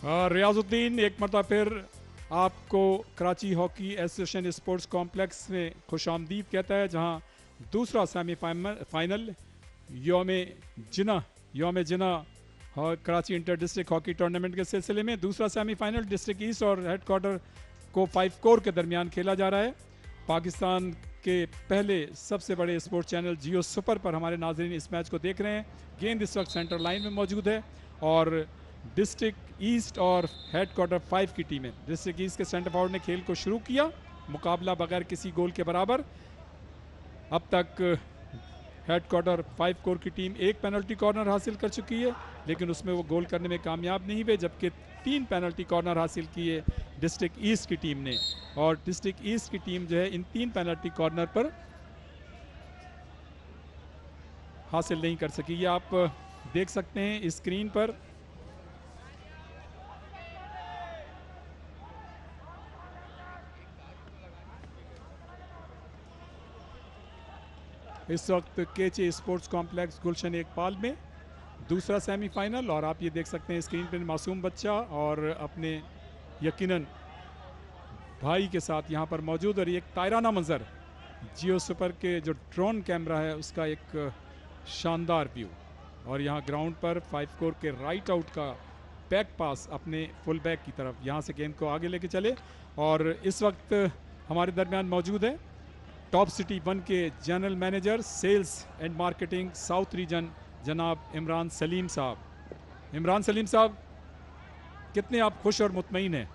रियाजुद्दीन एक मरतबा फिर आपको Karachi hockey association sports complex में खुशामदीद कहता है, जहां दूसरा semifinal Youm Jinnah Karachi inter district hockey tournament के सिलसिले में दूसरा सेमीफाइनल डिस्ट्रिक्ट ईस्ट और हेडक्वार्टर को 5 कोर के दरमियान खेला जा रहा है। पाकिस्तान के पहले सबसे बड़े स्पोर्ट्स चैनल जियो सुपर पर हमारे नाजरीन इस मैच को देख रहे हैं। गेंद इस वक्त सेंटर लाइन में मौजूद है और डिस्ट्रिक्ट ईस्ट और हेडक्वार्टर 5 की टीमें, डिस्ट्रिक्ट ईस्ट के सेंटर फॉरवर्ड ने खेल को शुरू किया, मुकाबला बगैर किसी गोल के बराबर। अब तक हेडक्वार्टर 5 कोर की टीम एक पेनल्टी कॉर्नर हासिल कर चुकी है, लेकिन उसमें वो गोल करने में कामयाब नहीं हुए, जबकि 3 पेनल्टी कॉर्नर हासिल किए डिस्ट्रिक्ट ईस्ट की टीम ने। और डिस्ट्रिक्ट ईस्ट की टीम जो है इन 3 पेनल्टी कॉर्नर पर हासिल नहीं कर सकी। ये आप देख सकते हैं स्क्रीन पर। इस वक्त केचे स्पोर्ट्स कॉम्प्लेक्स गुलशन एकपाल में दूसरा सेमीफाइनल, और आप ये देख सकते हैं स्क्रीन पर मासूम बच्चा और अपने यकीनन भाई के साथ यहाँ पर मौजूद। और ये एक तायराना मंजर जियो सुपर के जो ड्रोन कैमरा है उसका एक शानदार व्यू। और यहाँ ग्राउंड पर 5 कोर के राइट आउट का बैक पास अपने फुल बैक की तरफ, यहाँ से गेंद को आगे लेके चले। और इस वक्त हमारे दरमियान मौजूद है टॉप सिटी 1 के general manager sales and marketing south region जनाब इमरान सलीम साहब। इमरान सलीम साहब, कितने आप खुश और मुतमईन हैं,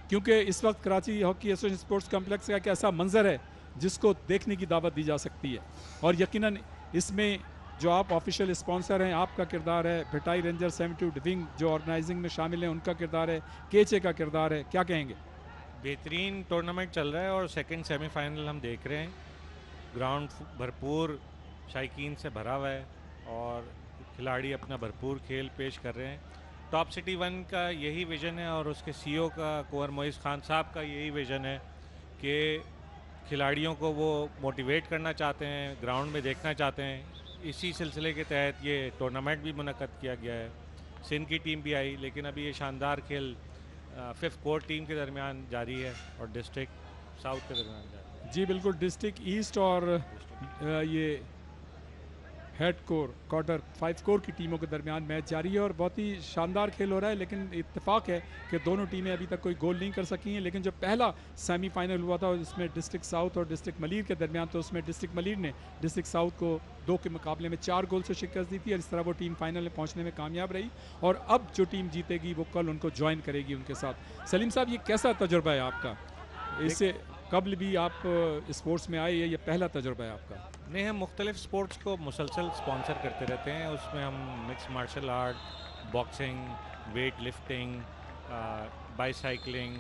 क्योंकि इस वक्त Karachi hockey association sports complex का एक ऐसा मंजर है जिसको देखने की दावत दी जा सकती है। और यकीनन इसमें जो आप ऑफिशियल स्पॉन्सर हैं, आपका किरदार है, भिटाई रेंजर 72 विंग जो ऑर्गेनाइजिंग में शामिल हैं उनका किरदार है, केचे का किरदार है, क्या कहेंगे? बेहतरीन टूर्नामेंट चल रहा है और सेकंड सेमीफाइनल हम देख रहे हैं। ग्राउंड भरपूर शायकीन से भरा हुआ है और खिलाड़ी अपना भरपूर खेल पेश कर रहे हैं। टॉप सिटी 1 का यही विज़न है और उसके सीईओ का कुंवर मोइज़ खान साहब का यही विज़न है कि खिलाड़ियों को वो मोटिवेट करना चाहते हैं, ग्राउंड में देखना चाहते हैं। इसी सिलसिले के तहत ये टूर्नामेंट भी मुनक्कद किया गया है। सिंध की टीम भी आई, लेकिन अभी ये शानदार खेल 5th कोर टीम के दरमियान जारी है और डिस्ट्रिक्ट साउथ के दरमियान जारी है। जी बिल्कुल, डिस्ट्रिक्ट ईस्ट और ये हेड कोर क्वार्टर 5 कोर की टीमों के दरमियान मैच जारी है और बहुत ही शानदार खेल हो रहा है। लेकिन इत्तेफाक है कि दोनों टीमें अभी तक कोई गोल नहीं कर सकी हैं। लेकिन जो पहला सेमीफाइनल हुआ था इसमें डिस्ट्रिक्ट साउथ और डिस्ट्रिक्ट मलीर के दरमियान, तो उसमें डिस्ट्रिक्ट मलीर ने डिस्ट्रिक्ट साउथ को 2 के मुकाबले में 4 गोल से शिकस्त दी थी और इस तरह वो टीम फाइनल में पहुंचने में कामयाब रही। और अब जो टीम जीतेगी वो कल उनको ज्वाइन करेगी उनके साथ। सलीम साहब, ये कैसा तजुर्बा है आपका? इससे कबल भी आप स्पोर्ट्स में आए, ये पहला तजुर्बा है आपका? नहीं, हम मुख्तलिफ स्पोर्ट्स को मुसलसल स्पॉन्सर करते रहते हैं। उसमें हम mix martial art, boxing, weight lifting, bicycling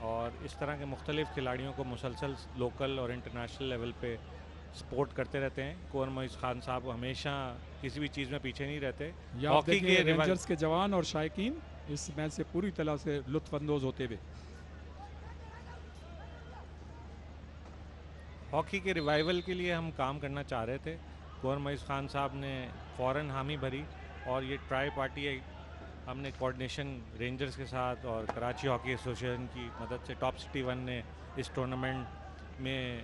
और इस तरह के मुख्तलिफ खिलाड़ियों को मुसलसल लोकल और इंटरनेशनल लेवल पे सपोर्ट करते रहते हैं। कुंवर मोइज़ खान साहब हमेशा किसी भी चीज़ में पीछे नहीं रहते। हॉकी के रेंजर्स के जवान और शायकीन इस मैच से पूरी तरह से लुत्फानंदोज होते हुए हॉकी के रिवाइवल के लिए हम काम करना चाह रहे थे। कुंवर मोइज़ खान साहब ने फ़ौरन हामी भरी और ये ट्राई पार्टी हमने कोऑर्डिनेशन रेंजर्स के साथ और कराची हॉकी एसोसिएशन की मदद से टॉप सिटी 1 ने इस टूर्नामेंट में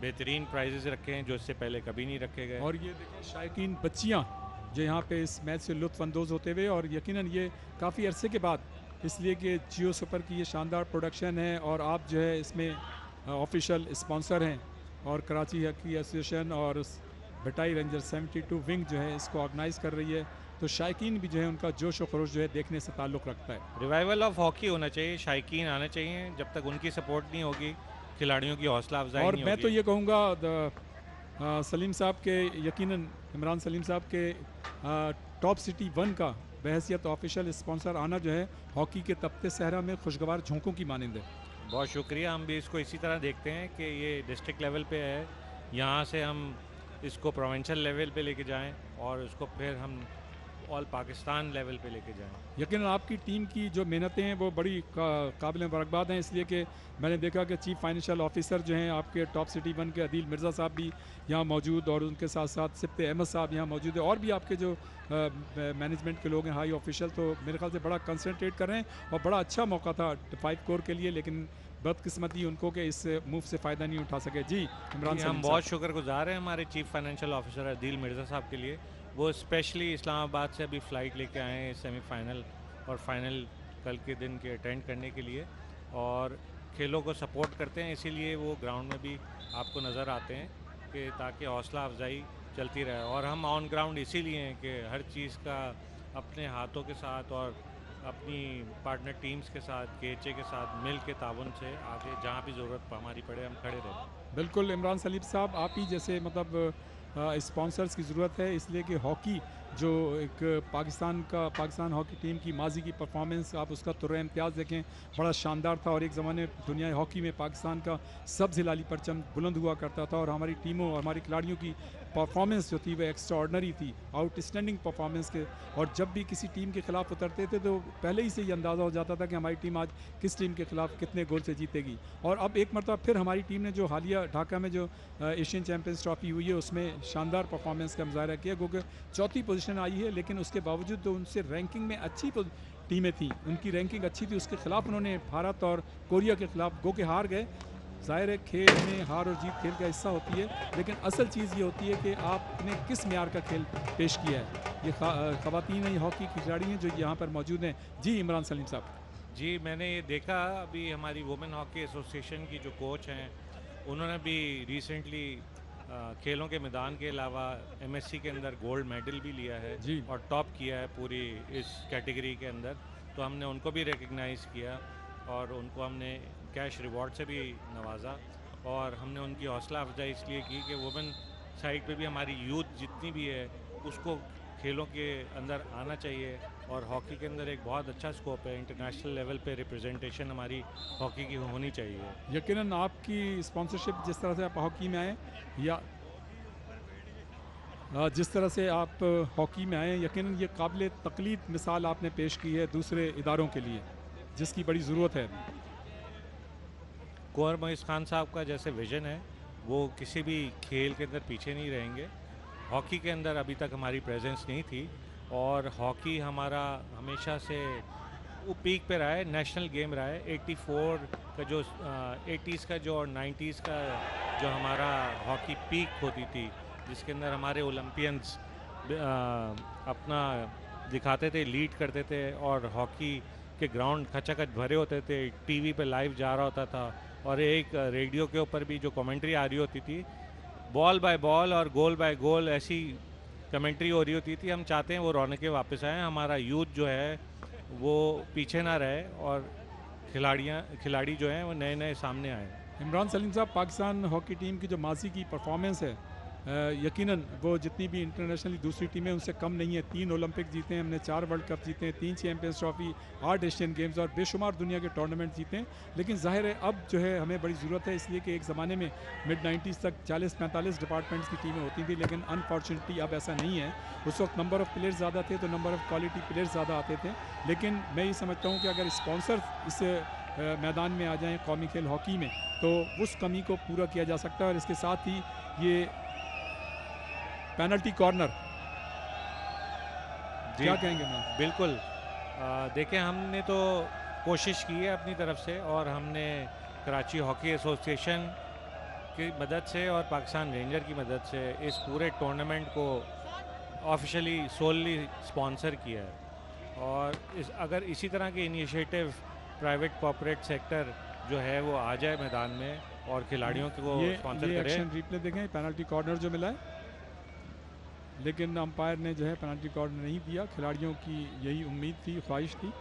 बेहतरीन प्राइजेस रखे हैं जो इससे पहले कभी नहीं रखे गए। और ये देखिए शायकीन बच्चियाँ जो यहाँ पे इस मैच से लुत्फानंदोज होते हुए, और यकीनन ये काफ़ी अरसे के बाद, इसलिए कि जियो सुपर की ये शानदार प्रोडक्शन है और आप जो है इसमें ऑफिशियल स्पॉन्सर हैं और कराची हॉकी एसोसिएशन और भिटाई रेंजर 72 विंग जो है इसको ऑर्गेनाइज कर रही है, तो शायकीन भी जो है उनका जोश और खरोश जो है देखने से ताल्लुक़ रखता है। रिवाइवल ऑफ हॉकी होना चाहिए, शायकीन आना चाहिए। जब तक उनकी सपोर्ट नहीं होगी, खिलाड़ियों की हौसला अफजाई और नहीं मैं होगी। तो ये कहूँगा सलीम साहब के, यकीनन इमरान सलीम साहब के टॉप सिटी 1 का बहैसियत ऑफिशियल स्पॉन्सर आना जो है हॉकी के तपते सहरा में खुशगवार झोंकों की मानंद है। बहुत शुक्रिया। हम भी इसको इसी तरह देखते हैं कि ये डिस्ट्रिक्ट लेवल पे है, यहाँ से हम इसको प्रोविंशियल लेवल पे लेके जाएं और उसको फिर हम ऑल पाकिस्तान लेवल पे लेके जाएं। यकीनन आपकी टीम की जो मेहनतें हैं वो बड़ी काबिल मुबारकबाद हैं, इसलिए कि मैंने देखा कि चीफ फाइनेंशियल ऑफिसर जो हैं आपके टॉप सिटी वन के अदील मिर्ज़ा साहब भी यहाँ मौजूद, और उनके साथ साथ सिप्त अहमद साहब यहाँ मौजूद है, और भी आपके जो मैनेजमेंट के लोग हैं, हाई ऑफिशियल, तो मेरे ख्याल से बड़ा कंसनट्रेट कर रहे हैं और बड़ा अच्छा मौका था 5 कोर के लिए, लेकिन बदकिस्मती उनको कि इस मूव से फ़ायदा नहीं उठा सके। जी इमरान जी, सलीम हम साहब। बहुत शुक्रगुजार हैं हमारे chief financial officer Adeel Mirza साहब के लिए। वो स्पेशली इस्लामाबाद से अभी फ़्लाइट लेके आए हैं सेमीफाइनल और फाइनल कल के दिन के अटेंड करने के लिए, और खेलों को सपोर्ट करते हैं, इसीलिए वो ग्राउंड में भी आपको नज़र आते हैं कि ताकि हौसला अफजाई चलती रहे। और हम ऑन ग्राउंड इसीलिए हैं कि हर चीज़ का अपने हाथों के साथ और अपनी पार्टनर टीम्स के साथ, KHA के साथ मिल के ताउन से आगे जहाँ भी ज़रूरत हमारी पड़े हम खड़े रहें। बिल्कुल इमरान सलीम साहब, आप ही जैसे मतलब स्पॉन्सर्स की ज़रूरत है, इसलिए कि हॉकी जो एक पाकिस्तान हॉकी टीम की माजी की परफॉर्मेंस, आप उसका तुर्र इम्तियाज़ देखें, बड़ा शानदार था, और एक ज़माने दुनिया हॉकी में पाकिस्तान का सब्ज़ हिलाली परचम बुलंद हुआ करता था, और हमारी टीमों और हमारी खिलाड़ियों की परफॉर्मेंस जो थी वह एक्स्ट्राऑर्डनरी थी, आउटस्टैंडिंग परफॉर्मेंस के। और जब भी किसी टीम के खिलाफ उतरते थे तो पहले ही से ये अंदाज़ा हो जाता था कि हमारी टीम आज किस टीम के खिलाफ कितने गोल से जीतेगी। और अब एक मरतबा फिर हमारी टीम ने जो हालिया ढाका में जो एशियन चैम्पियंस ट्रॉफी हुई है उसमें शानदार परफॉर्मेंस का मुजाहरा किया, क्योंकि चौथी पोजीशन आई है, लेकिन उसके बावजूद जो उनसे रैंकिंग में अच्छी टीमें थी, उनकी रैंकिंग अच्छी थी, उसके खिलाफ उन्होंने भारत और कोरिया के खिलाफ गो के हार गए। ज़ाहिर है खेल में हार और जीत खेल का हिस्सा होती है, लेकिन असल चीज़ ये होती है कि आपने किस म्यार का खेल पेश किया है। ये ख़वातीन ही हॉकी की खिलाड़ी हैं जो यहाँ पर मौजूद हैं। जी इमरान सलीम साहब। जी, मैंने ये देखा अभी हमारी वुमेन हॉकी एसोसिएशन की जो कोच हैं, उन्होंने भी रिसेंटली खेलों के मैदान के अलावा MSc के अंदर गोल्ड मेडल भी लिया है जी। और टॉप किया है पूरी इस कैटेगरी के अंदर, तो हमने उनको भी रिकग्नाइज़ किया और उनको हमने कैश रिवॉर्ड से भी नवाजा, और हमने उनकी हौसला अफजाई इसलिए की कि वुमेन साइड पे भी हमारी यूथ जितनी भी है उसको खेलों के अंदर आना चाहिए, और हॉकी के अंदर एक बहुत अच्छा स्कोप है, इंटरनेशनल लेवल पे रिप्रेजेंटेशन हमारी हॉकी की होनी चाहिए। यकीनन आपकी स्पॉन्सरशिप जिस तरह से आप हॉकी में आए, या जिस तरह से आप हॉकी में आए, यकीनन ये काबिल तकलीद मिसाल आपने पेश की है दूसरे इदारों के लिए, जिसकी बड़ी ज़रूरत है। कुंवर मोइस खान साहब का जैसे विज़न है, वो किसी भी खेल के अंदर पीछे नहीं रहेंगे। हॉकी के अंदर अभी तक हमारी प्रेजेंस नहीं थी, और हॉकी हमारा हमेशा से वो पीक पे रहा है, नेशनल गेम रहा है। 84 का जो 80s का जो और 90s का जो हमारा हॉकी पीक होती थी, जिसके अंदर हमारे ओलंपियंस अपना दिखाते थे, लीड करते थे, और हॉकी के ग्राउंड खचाखच भरे होते थे, टीवी पे लाइव जा रहा होता था, और एक रेडियो के ऊपर भी जो कमेंट्री आ रही होती थी, बॉल बाय बॉल और गोल बाय गोल, ऐसी कमेंट्री हो रही होती थी। हम चाहते हैं वो रौनकें वापस आएँ, हमारा यूथ जो है वो पीछे ना रहे, और खिलाड़ी जो हैं वो नए नए सामने आए। इमरान सलीम साहब, पाकिस्तान हॉकी टीम की जो माजी की परफॉर्मेंस है, यकीनन वो जितनी भी इंटरनेशनली दूसरी टीमें उनसे कम नहीं है। 3 ओलंपिक जीते हैं हमने, 4 वर्ल्ड कप जीते हैं, 3 चैम्पियंस ट्रॉफी, 8 एशियन गेम्स और बेशुमार दुनिया के टूर्नामेंट जीते हैं। लेकिन जाहिर है अब जो है हमें बड़ी ज़रूरत है, इसलिए कि एक ज़माने में मिड 90s तक 40-45 डिपार्टमेंट्स की टीमें होती थी, लेकिन अनफॉर्चुनेटली अब ऐसा नहीं है। उस वक्त नंबर ऑफ़ प्लेयर्स ज़्यादा थे तो नंबर ऑफ़ क्वालिटी प्लेयर्स ज़्यादा आते थे। लेकिन मैं ये समझता हूँ कि अगर स्पॉन्सर इस मैदान में आ जाएँ कौमी खेल हॉकी में, तो उस कमी को पूरा किया जा सकता है। और इसके साथ ही ये पेनल्टी कॉर्नर, क्या कहेंगे मैम? बिल्कुल, देखें, हमने तो कोशिश की है अपनी तरफ से, और हमने कराची हॉकी एसोसिएशन की मदद से और पाकिस्तान रेंजर की मदद से इस पूरे टूर्नामेंट को ऑफिशियली सोलली स्पॉन्सर किया है। और अगर इसी तरह के इनिशिएटिव प्राइवेट कॉर्पोरेट सेक्टर जो है वो आ जाए मैदान में और खिलाड़ियों को स्पॉन्सर करे। एक्शन रिप्ले देखें, पेनल्टी कॉर्नर जो मिला है, लेकिन अंपायर ने जो है पेनल्टी कॉर्नर नहीं दिया। खिलाड़ियों की यही उम्मीद थी, ख्वाहिश थी,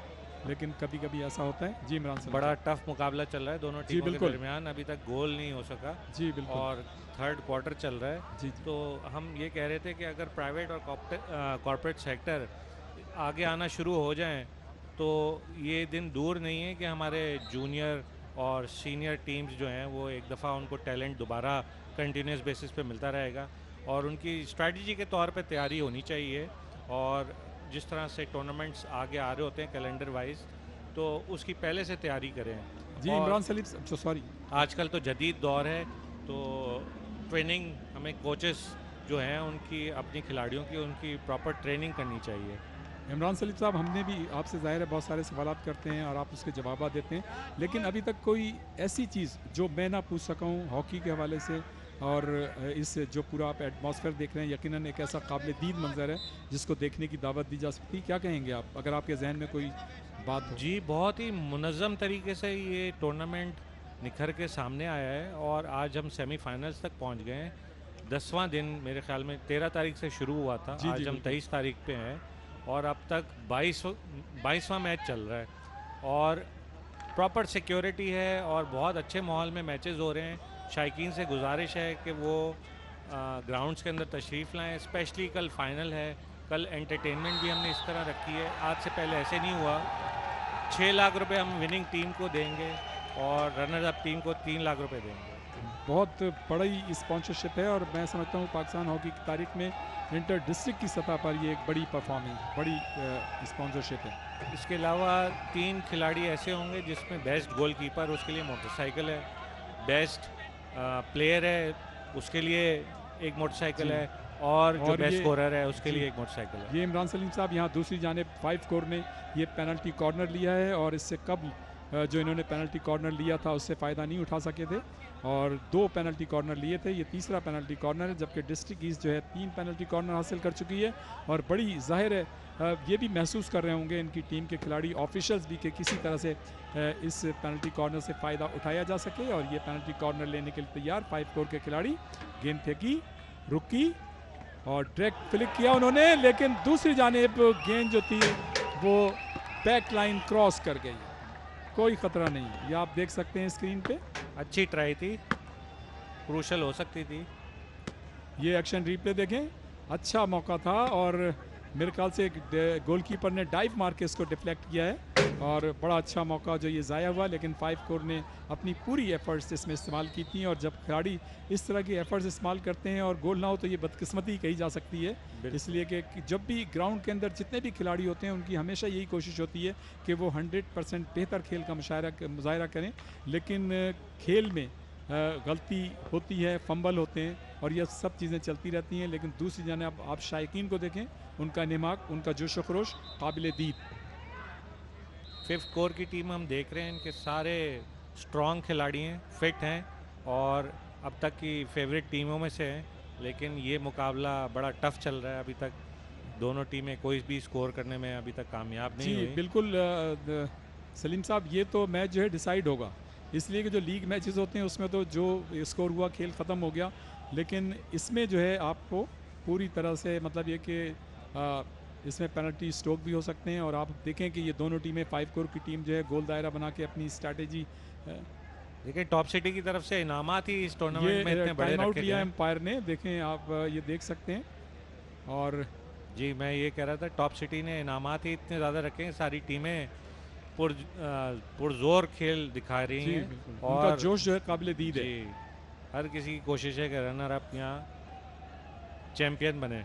लेकिन कभी कभी ऐसा होता है। जी इमरान साहब, बड़ा टफ मुकाबला चल रहा है दोनों टीमों के दरमियान, अभी तक गोल नहीं हो सका। जी बिल्कुल, और थर्ड क्वार्टर चल रहा है। जी। तो हम ये कह रहे थे कि अगर प्राइवेट और कॉर्पोरेट सेक्टर आगे आना शुरू हो जाएं, तो ये दिन दूर नहीं है कि हमारे जूनियर और सीनियर टीम्स जो हैं वो एक दफ़ा उनको टैलेंट दोबारा कंटिन्यूस बेसिस पे मिलता रहेगा, और उनकी स्ट्रैटेजी के तौर पे तैयारी होनी चाहिए। और जिस तरह से टूर्नामेंट्स आगे आ रहे होते हैं कैलेंडर वाइज, तो उसकी पहले से तैयारी करें। जी और इमरान सलीम सॉरी। आजकल तो जदीद दौर है, तो ट्रेनिंग हमें कोचेस जो हैं उनकी, अपनी खिलाड़ियों की उनकी प्रॉपर ट्रेनिंग करनी चाहिए। इमरान सलीम साहब, हमने भी आपसे ज़ाहिर है बहुत सारे सवाल करते हैं और आप उसके जवाब देते हैं, लेकिन अभी तक कोई ऐसी चीज़ जो मैं ना पूछ सका हूँ हॉकी के हवाले से, और इस जो पूरा आप एटमॉस्फेयर देख रहे हैं यकीनन एक ऐसा काबिल दीद मंजर है जिसको देखने की दावत दी जा सकती है। क्या कहेंगे आप, अगर आपके जहन में कोई बात हो? जी, बहुत ही मुनज़्ज़म तरीके से ये टूर्नामेंट निखर के सामने आया है और आज हम सेमीफाइनल्स तक पहुंच गए हैं। 10वां दिन मेरे ख्याल में 13 तारीख से शुरू हुआ था, जी, जी, आज हम बिल्कुल। 23 तारीख पे हैं और अब तक 22वां मैच चल रहा है और प्रॉपर सिक्योरिटी है और बहुत अच्छे माहौल में मैचेस हो रहे हैं। शायकीन से गुजारिश है कि वो ग्राउंड्स के अंदर तशरीफ़ लाएँ, स्पेशली कल फाइनल है। कल एंटरटेनमेंट भी हमने इस तरह रखी है, आज से पहले ऐसे नहीं हुआ। 6 लाख रुपए हम विनिंग टीम को देंगे और रनर अप टीम को 3 लाख रुपए देंगे। बहुत बड़ी स्पॉन्सरशिप है और मैं समझता हूँ पाकिस्तान हॉकी की तारीख में इंटर डिस्ट्रिक्ट की सतह पर ये एक बड़ी परफॉर्मेंस, बड़ी स्पॉन्सरशिप है। इसके अलावा 3 खिलाड़ी ऐसे होंगे जिसमें बेस्ट गोलकीपर, उसके लिए मोटरसाइकिल है, बेस्ट प्लेयर है उसके लिए एक मोटरसाइकिल जी। है और जो बेस्ट ये स्कोरर है उसके जी, लिए एक मोटरसाइकिल है। ये इमरान सलीम साहब यहाँ दूसरी जानिब 5 कोर ने ये पेनल्टी कॉर्नर लिया है और इससे कबल जो इन्होंने पेनल्टी कॉर्नर लिया था उससे फ़ायदा नहीं उठा सके थे और 2 पेनल्टी कॉर्नर लिए थे, ये तीसरा पेनल्टी कॉर्नर है, जबकि डिस्ट्रिक्ट ईस्ट जो है 3 पेनल्टी कॉर्नर हासिल कर चुकी है। और बड़ी जाहिर है ये भी महसूस कर रहे होंगे इनकी टीम के खिलाड़ी, ऑफिशियल्स भी, कि किसी तरह से इस पेनल्टी कॉर्नर से फ़ायदा उठाया जा सके और ये पेनल्टी कॉर्नर लेने के लिए तैयार 5 कोर के खिलाड़ी। गेंद फेंकी, रुकी और डायरेक्ट फ्लिक किया उन्होंने, लेकिन दूसरी जानिब गेंद जो थी वो बैक लाइन क्रॉस कर गई, कोई ख़तरा नहीं। ये आप देख सकते हैं स्क्रीन पे। अच्छी ट्राई थी, क्रूशल हो सकती थी। ये एक्शन रिप्ले देखें, अच्छा मौका था और मेरे ख्याल से गोलकीपर ने डाइव मार के इसको डिफ्लेक्ट किया है और बड़ा अच्छा मौका जो ये ज़ाया हुआ, लेकिन 5 कोर ने अपनी पूरी एफर्ट्स इसमें इस्तेमाल की थी और जब खिलाड़ी इस तरह की एफर्ट्स इस्तेमाल करते हैं और गोल ना हो तो ये बदकिस्मती कही जा सकती है। इसलिए कि जब भी ग्राउंड के अंदर जितने भी खिलाड़ी होते हैं उनकी हमेशा यही कोशिश होती है कि वो 100% बेहतर खेल का मुजाहरा करें, लेकिन खेल में गलती होती है, फंबल होते हैं और ये सब चीज़ें चलती रहती हैं। लेकिन दूसरी जानिब आप शायकीन को देखें, उनका निमाक, उनका जोश खरोश काबिल दीद। 5th कोर की टीम हम देख रहे हैं, इनके सारे स्ट्रॉन्ग खिलाड़ी हैं, फिट हैं और अब तक की फेवरेट टीमों में से हैं, लेकिन ये मुकाबला बड़ा टफ चल रहा है। अभी तक दोनों टीमें कोई भी स्कोर करने में अभी तक कामयाब नहीं हुई। बिल्कुल सलीम साहब, ये तो मैच जो है डिसाइड होगा, इसलिए कि जो लीग मैचेस होते हैं उसमें तो जो स्कोर हुआ खेल ख़त्म हो गया, लेकिन इसमें जो है आपको पूरी तरह से मतलब ये कि इसमें पेनल्टी स्ट्रोक भी हो सकते हैं और आप देखें कि ये दोनों टीमें 5 कोर की टीम जो है गोल दायरा बना के अपनी स्ट्रैटेजी। देखिए टॉप सिटी की तरफ से इनामात ही इस टूर्नामेंट में इतने बड़े टाइम आउट रखे लिया गए। एम्पायर ने, देखें आप ये देख सकते हैं। और जी मैं ये कह रहा था टॉप सिटी ने इनामात ही इतने ज़्यादा रखे हैं, सारी टीमें पुरजोर खेल दिखा रही हैं उनका और जोश जो है काबिल दीद है। जी हर किसी की कोशिश है कि रनर अप यहाँ चैंपियन बने।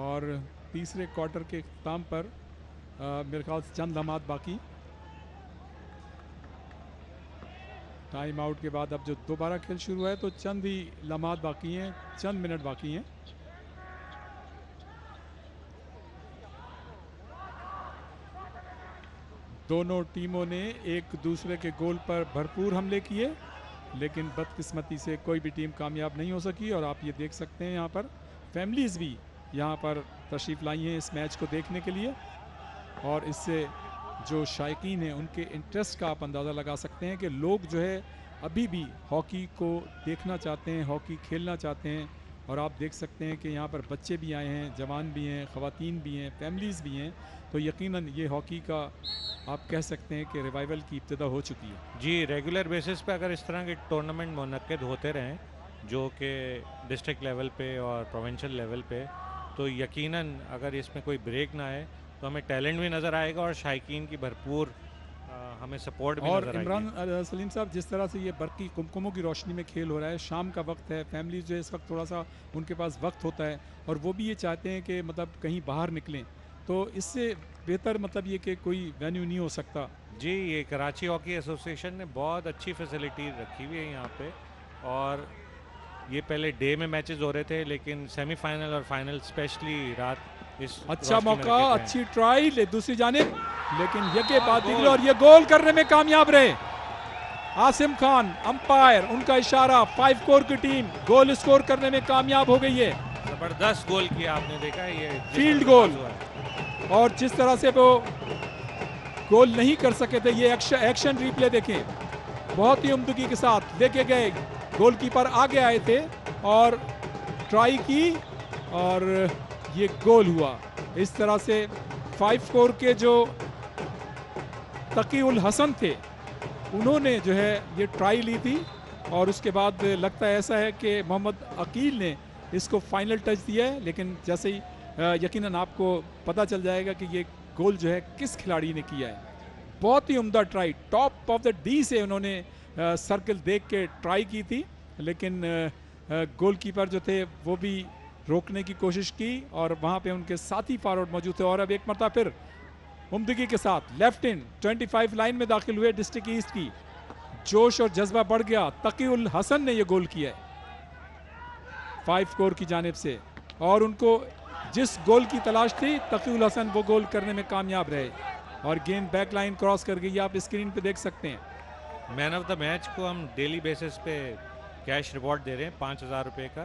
और तीसरे क्वार्टर के अख्ताम पर मेरे ख्याल से चंद लम्हात बाकी, टाइम आउट के बाद अब जो दोबारा खेल शुरू है तो चंद ही लम्हात बाकी हैं, चंद मिनट बाकी हैं। दोनों टीमों ने एक दूसरे के गोल पर भरपूर हमले किए, लेकिन बदकिस्मती से कोई भी टीम कामयाब नहीं हो सकी। और आप ये देख सकते हैं यहाँ पर फैमिलीज़ भी यहाँ पर तशरीफ़ लाई हैं इस मैच को देखने के लिए और इससे जो शायकीन हैं उनके इंटरेस्ट का आप अंदाज़ा लगा सकते हैं कि लोग जो है अभी भी हॉकी को देखना चाहते हैं, हॉकी खेलना चाहते हैं। और आप देख सकते हैं कि यहाँ पर बच्चे भी आए हैं, जवान भी हैं, ख़वातीन भी हैं, फैमिलीज़ भी हैं, तो यकीनन ये हॉकी का आप कह सकते हैं कि रिवाइवल की इब्तिदा हो चुकी है। जी रेगुलर बेसिस पे अगर इस तरह के टूर्नामेंट मुनक्किद होते रहें जो कि डिस्ट्रिक्ट लेवल पे और प्रोविंशियल लेवल पे, तो यकीनन अगर इसमें कोई ब्रेक ना आए तो हमें टैलेंट भी नज़र आएगा और शायकीन की भरपूर हमें सपोर्ट भी और नजर इमरान आएगी। सलीम साहब, जिस तरह से ये बरकी कुमकुमों की रोशनी में खेल हो रहा है, शाम का वक्त है, फैमिली जो है इस वक्त थोड़ा सा उनके पास वक्त होता है और वो भी ये चाहते हैं कि मतलब कहीं बाहर निकलें, तो इससे बेहतर मतलब ये कि कोई वेन्यू नहीं हो सकता। जी, ये कराची हॉकी एसोसिएशन ने बहुत अच्छी फैसिलिटी रखी हुई है यहाँ पे। और ये पहले डे में मैचेस हो रहे थे, लेकिन सेमीफाइनल और फाइनल स्पेशली रात इस अच्छा रोशनी में मौका, रखे गए हैं। अच्छी ट्राई ले दूसरी जानिब, लेकिन ये के और बाद गोल। निकले और ये गोल करने में कामयाब रहे। आसिम खान अंपायर, उनका इशारा, 5 कोर की टीम गोल स्कोर करने में कामयाब हो गई है। जबरदस्त गोल किया, आपने देखा है ये जिस फील्ड तरह से गोल। पास हुआ है। और जिस तरह से वो गोल नहीं कर सके थे, ये एक्शन रिप्ले देखें, बहुत ही उम्दगी के साथ लेके गए, गोलकीपर आगे आए थे और ट्राई की और ये गोल हुआ। इस तरह से 5 कोर के जो तकी उल हसन थे, उन्होंने जो है ये ट्राई ली थी और उसके बाद लगता है ऐसा है कि मोहम्मद अकील ने इसको फाइनल टच दिया है, लेकिन जैसे ही यकीनन आपको पता चल जाएगा कि ये गोल जो है किस खिलाड़ी ने किया है। बहुत ही उम्दा try, top of the D से उन्होंने सर्कल देख के ट्राई की थी, लेकिन गोलकीपर जो थे वो भी रोकने की कोशिश की और वहाँ पे उनके साथी फॉरवर्ड मौजूद थे। और अब एक मरतबा फिर उम्दगी के साथ लेफ्ट इन 25 लाइन में दाखिल हुए डिस्ट्रिक्ट ईस्ट की, जोश और जज्बा बढ़ गया। तकी उल हसन ने यह गोल किया है 5 कोर की जानिब से और उनको जिस गोल की तलाश थी, तकी उल हसन वो गोल करने में कामयाब रहे और गेंद बैक लाइन क्रॉस कर गई। आप स्क्रीन पे देख सकते हैं। मैन ऑफ द मैच को हम डेली बेसिस पे कैश रिवॉर्ड दे रहे हैं 5,000 रुपये का,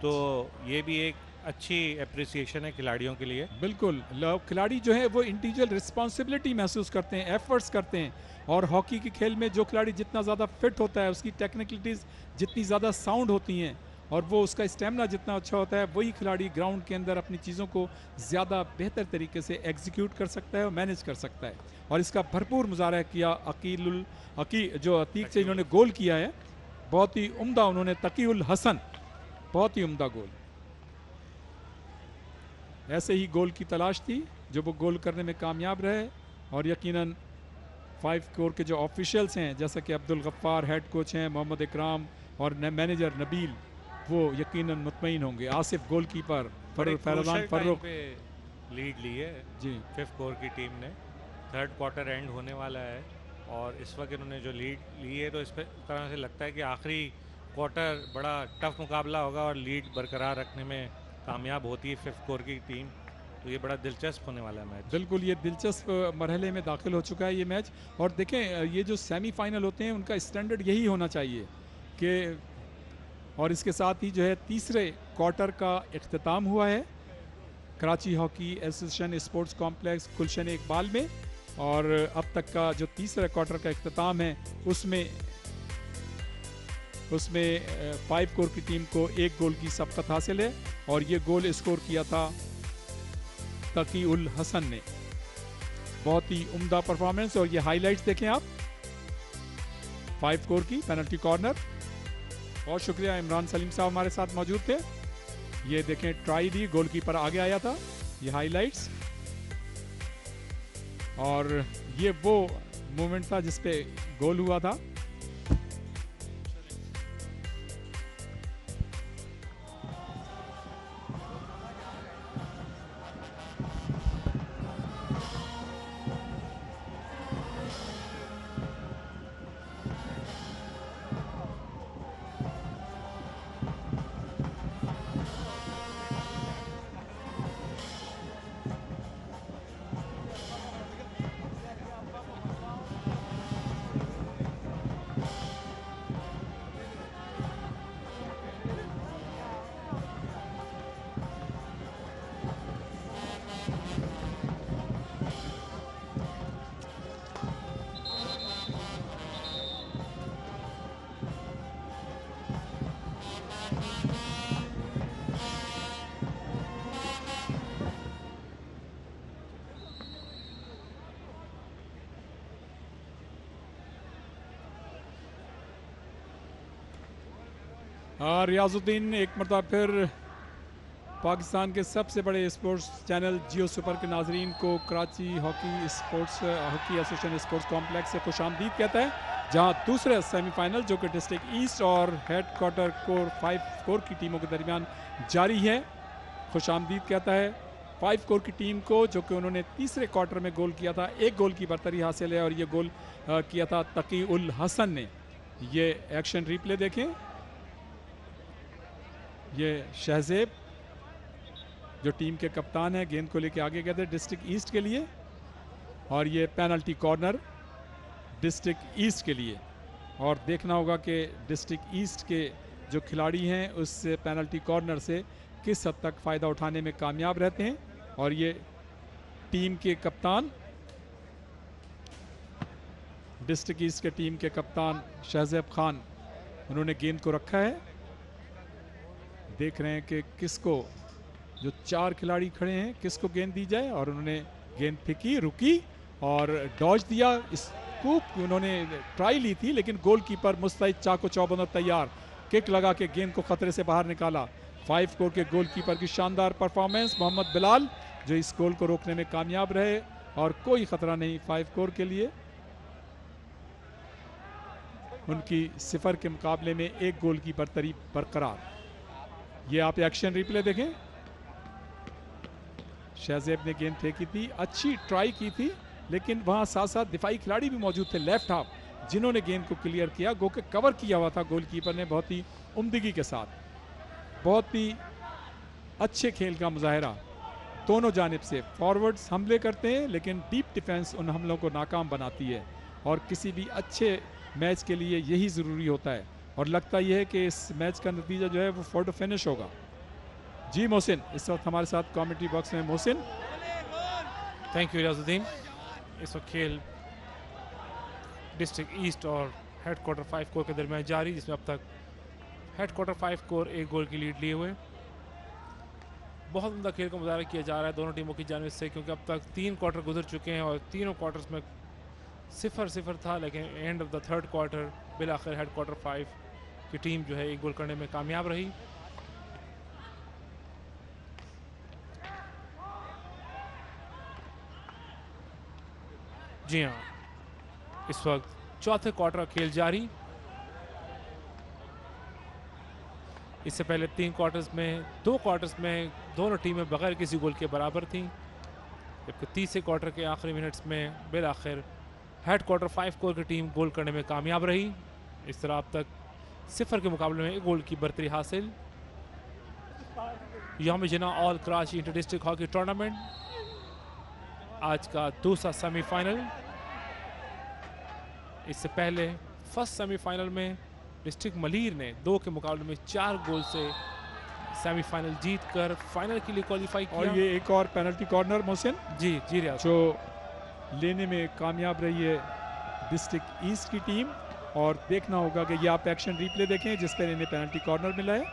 तो ये भी एक अच्छी अप्रिसिएशन है खिलाड़ियों के लिए। बिल्कुल, खिलाड़ी जो है वो इंडिविजुअल रिस्पॉन्सिबिलिटी महसूस करते हैं, एफर्ट्स करते हैं और हॉकी के खेल में जो खिलाड़ी जितना ज़्यादा फिट होता है, उसकी टेक्निकलिटीज़ जितनी ज़्यादा साउंड होती हैं और वो उसका स्टेमिना जितना अच्छा होता है, वही खिलाड़ी ग्राउंड के अंदर अपनी चीज़ों को ज़्यादा बेहतर तरीके से एग्जीक्यूट कर सकता है और मैनेज कर सकता है। और इसका भरपूर मुजाहरा किया जो अतीक से इन्होंने गोल किया है, बहुत ही उम्दा उन्होंने, तकी उल हसन, बहुत ही उम्दा गोल। ऐसे ही गोल की तलाश थी जो वो गोल करने में कामयाब रहे और यकीनन 5 कोर के जो ऑफिशियल्स हैं, जैसा कि अब्दुल गफ्फार हेड कोच हैं, मोहम्मद इकराम और मैनेजर नबील, वो यकीनन मुतमईन होंगे। आसिफ गोलकीपर, फैजान फर्रुख लीड ली है जी 5 कोर की टीम ने। 3rd क्वार्टर एंड होने वाला है और इस वक्त इन्होंने जो लीड ली है, तो इस तरह से लगता है कि आखिरी क्वार्टर बड़ा टफ मुकाबला होगा और लीड बरकरार रखने में कामयाब होती है 5 कोर की टीम, तो ये बड़ा दिलचस्प होने वाला है मैच। बिल्कुल, ये दिलचस्प मरहले में दाखिल हो चुका है ये मैच। और देखें, ये जो सेमीफाइनल होते हैं उनका स्टैंडर्ड यही होना चाहिए कि, और इसके साथ ही जो है तीसरे क्वार्टर का इख्तिताम हुआ है Karachi hockey association sports complex Gulshan Iqbal में, और अब तक का जो तीसरा क्वार्टर का इख्तिताम है उसमें 5 कोर की टीम को 1 गोल की सबकत हासिल है और ये गोल स्कोर किया था तकी उल हसन ने। बहुत ही उम्दा परफॉर्मेंस। और ये हाइलाइट्स देखें आप 5 कोर की पेनल्टी कॉर्नर। बहुत शुक्रिया, इमरान सलीम साहब हमारे साथ मौजूद थे। ये देखें, ट्राई दी, गोलकीपर आगे आया था, ये हाइलाइट्स। और ये वो मोमेंट था जिसपे गोल हुआ था। रियाजुद्दीन एक मरतबा फिर पाकिस्तान के सबसे बड़े स्पोर्ट्स चैनल जियो सुपर के नाजरीन को Karachi hockey association sports complex से खुशामदीद कहता है, जहां दूसरे सेमीफाइनल जो कि डिस्ट्रिक्ट ईस्ट और हेडक्वार्टर कोर 5 कोर की टीमों के दरमियान जारी है। खुशामदीद कहता है 5 कोर की टीम को, जो कि उन्होंने तीसरे क्वार्टर में गोल किया था। एक गोल की बरतरी हासिल है और ये गोल किया था तकी उल हसन ने। ये एक्शन रिप्ले देखें। ये शहजेब जो टीम के कप्तान है, गेंद को लेके आगे गए थे डिस्ट्रिक्ट ईस्ट के लिए, और ये पेनल्टी कॉर्नर डिस्ट्रिक्ट ईस्ट के लिए। और देखना होगा कि डिस्ट्रिक्ट ईस्ट के जो खिलाड़ी हैं उस पेनल्टी कॉर्नर से किस हद तक फ़ायदा उठाने में कामयाब रहते हैं। और ये टीम के कप्तान, डिस्ट्रिक्ट ईस्ट के टीम के कप्तान शहजेब खान, उन्होंने गेंद को रखा है। देख रहे हैं कि किसको, जो 4 खिलाड़ी खड़े हैं, किसको गेंद दी जाए। और उन्होंने गेंद फेंकी, रुकी और डॉज दिया। स्कूप उन्होंने ट्राई ली थी, लेकिन गोलकीपर मुस्तैद चाको चौबंद तैयार, किक लगा के गेंद को खतरे से बाहर निकाला। 5 कोर के गोलकीपर की शानदार परफॉर्मेंस, मोहम्मद बिलाल जो इस गोल को रोकने में कामयाब रहे, और कोई खतरा नहीं 5 कोर के लिए। उनकी 0 के मुकाबले में 1 गोल की बरतरी बरकरार। ये आप एक्शन रिप्ले देखें। शहजेब ने गेंद फेंकी थी, अच्छी ट्राई की थी, लेकिन वहां साथ साथ दिफाई खिलाड़ी भी मौजूद थे लेफ्ट हाफ, जिन्होंने गेंद को क्लियर किया। गो के कवर किया हुआ था गोलकीपर ने बहुत ही उम्दगी के साथ। बहुत ही अच्छे खेल का मुजाहरा दोनों जानिब से। फॉरवर्ड्स हमले करते हैं, लेकिन डीप डिफेंस उन हमलों को नाकाम बनाती है, और किसी भी अच्छे मैच के लिए यही ज़रूरी होता है। और लगता यह है कि इस मैच का नतीजा जो है वो फोटो फिनिश होगा। जी मोहसिन इस वक्त हमारे साथ कमेंट्री बॉक्स में। Mohsin, thank you Riyazuddin. इस वक्त खेल डिस्ट्रिक्ट ईस्ट और हेडक्वार्टर 5 कोर के दरमियान जारी, जिसमें अब तक हेडक्वार्टर 5 कोर 1 गोल की लीड लिए हुए। बहुत उम्दा खेल का मुजाहरा किया जा रहा है दोनों टीमों की जानिब से, क्योंकि अब तक 3 क्वार्टर गुजर चुके हैं और तीनों क्वार्टर्स में 0-0 था, लेकिन end of the 3rd quarter बिलाखिर हेडक्वार्टर 5 की टीम जो है 1 गोल करने में कामयाब रही। जी हाँ, इस वक्त 4थे क्वार्टर का खेल जारी। इससे पहले 2 क्वार्टर्स में दोनों टीमें बगैर किसी गोल के बराबर थीं, जबकि तीसरे क्वार्टर के आखिरी मिनट्स में बिलाखिर हेडक्वार्टर 5 कोर की टीम गोल करने में कामयाब रही। इस तरह अब तक 0 के मुकाबले में 1 गोल की बरतरी हासिल। यौम जना all Karachi inter district hockey tournament आज का दूसरा सेमीफाइनल। इससे पहले फर्स्ट सेमीफाइनल में डिस्ट्रिक्ट मलीर ने 2 के मुकाबले में 4 गोल से सेमीफाइनल जीतकर फाइनल के लिए क्वालिफाई किया। और ये एक और पेनल्टी कॉर्नर मोहसिन जी रियाज, जो लेने में कामयाब रही है डिस्ट्रिक्ट ईस्ट की टीम। और देखना होगा कि ये आप एक्शन रिप्ले देखें जिस पर इन्हें पेनल्टी कॉर्नर मिला है।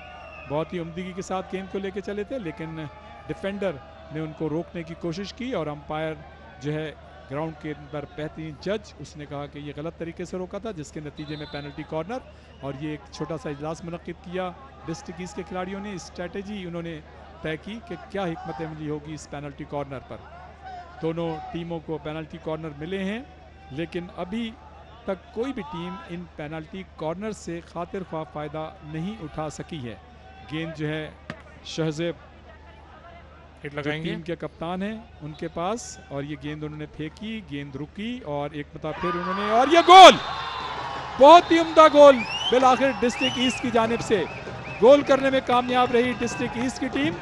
बहुत ही उम्दगी के साथ गेंद को लेके चले थे, लेकिन डिफेंडर ने उनको रोकने की कोशिश की, और अंपायर जो है ग्राउंड के अंदर बेहतरीन जज, उसने कहा कि ये गलत तरीके से रोका था, जिसके नतीजे में पेनल्टी कॉर्नर। और ये एक छोटा सा इजलास मुनक्किद किया डिस्ट्रिक्ट ईस्ट के खिलाड़ियों ने। स्ट्रैटेजी उन्होंने तय की कि क्या हिकमत अमली होगी इस पेनल्टी कॉर्नर पर। दोनों टीमों को पेनल्टी कॉर्नर मिले हैं, लेकिन अभी तक कोई भी टीम इन पेनल्टी कॉर्नर से खातिर ख्वाह फ़ायदा नहीं उठा सकी है। गेंद जो है शहजेब हिट जो लगाएंगे। टीम के कप्तान हैं उनके पास, और ये गेंद उन्होंने फेंकी, गेंद रुकी और एक मता फिर उन्होंने, और ये गोल, बहुत ही उम्दा गोल बिलाखिर डिस्ट्रिक्ट ईस्ट की जानिब से गोल करने में कामयाब रही डिस्ट्रिक्ट ईस्ट की टीम।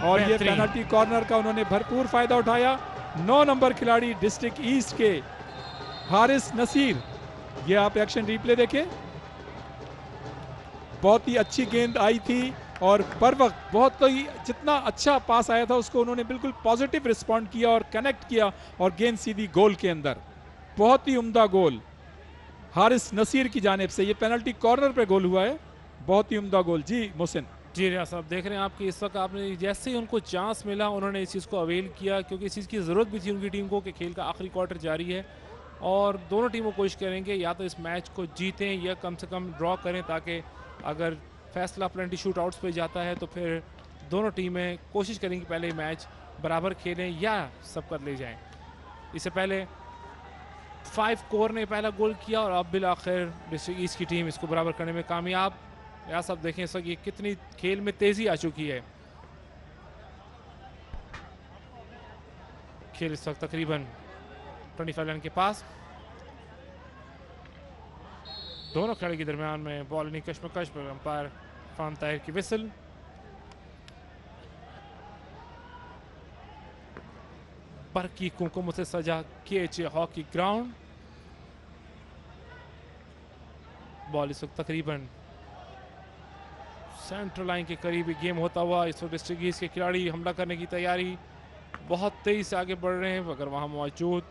और ये पेनल्टी कॉर्नर का उन्होंने भरपूर फायदा उठाया। 9 नंबर खिलाड़ी डिस्ट्रिक्ट ईस्ट के हारिस नसीर, ये आप एक्शन रिप्ले देखें। बहुत ही अच्छी गेंद आई थी और बर वक्त बहुत ही जितना अच्छा पास आया था उसको उन्होंने बिल्कुल पॉजिटिव रिस्पॉन्ड किया और कनेक्ट किया, और गेंद सीधी गोल के अंदर। बहुत ही उम्दा गोल हारिस नसीर की जानिब से। ये पेनल्टी कॉर्नर पे गोल हुआ है, बहुत ही उम्दा गोल। जी मोहसिन। जी रियाज साहब, देख रहे हैं आपकी इस वक्त आपने जैसे ही उनको चांस मिला उन्होंने इस चीज़ को अवेल किया, क्योंकि इस चीज़ की ज़रूरत भी थी उनकी टीम को कि खेल का आखिरी क्वार्टर जारी है और दोनों टीमों कोशिश करेंगे या तो इस मैच को जीतें या कम से कम ड्रॉ करें, ताकि अगर फैसला प्लेंटी शूट आउट्स पर जाता है तो फिर दोनों टीमें कोशिश करेंगी पहले मैच बराबर खेलें या सब कर ले जाएं। इससे पहले 5 कोर ने पहला गोल किया और अब बिल आखिर डिस्ट्रिक्ट ईस्ट की टीम इसको बराबर करने में कामयाब। या सब देखें इस वक्त ये कितनी खेल में तेजी आ चुकी है। खेल इस वक्त तकरीबन 25 रन के पास, दोनों खिलाड़ी के दरमियान में बॉल नहीं कशमकश पर अंपायर फान ताहिर की विसल। बरकी कुमकुम से सजा KHA हॉकी ग्राउंड। बॉल इस वक्त तकरीबन सेंट्रल लाइन के करीब गेम होता हुआ इस वक्त डिस्ट्रिक्ट ईस्ट के खिलाड़ी हमला करने की तैयारी, बहुत तेजी से आगे बढ़ रहे हैं मगर वहां मौजूद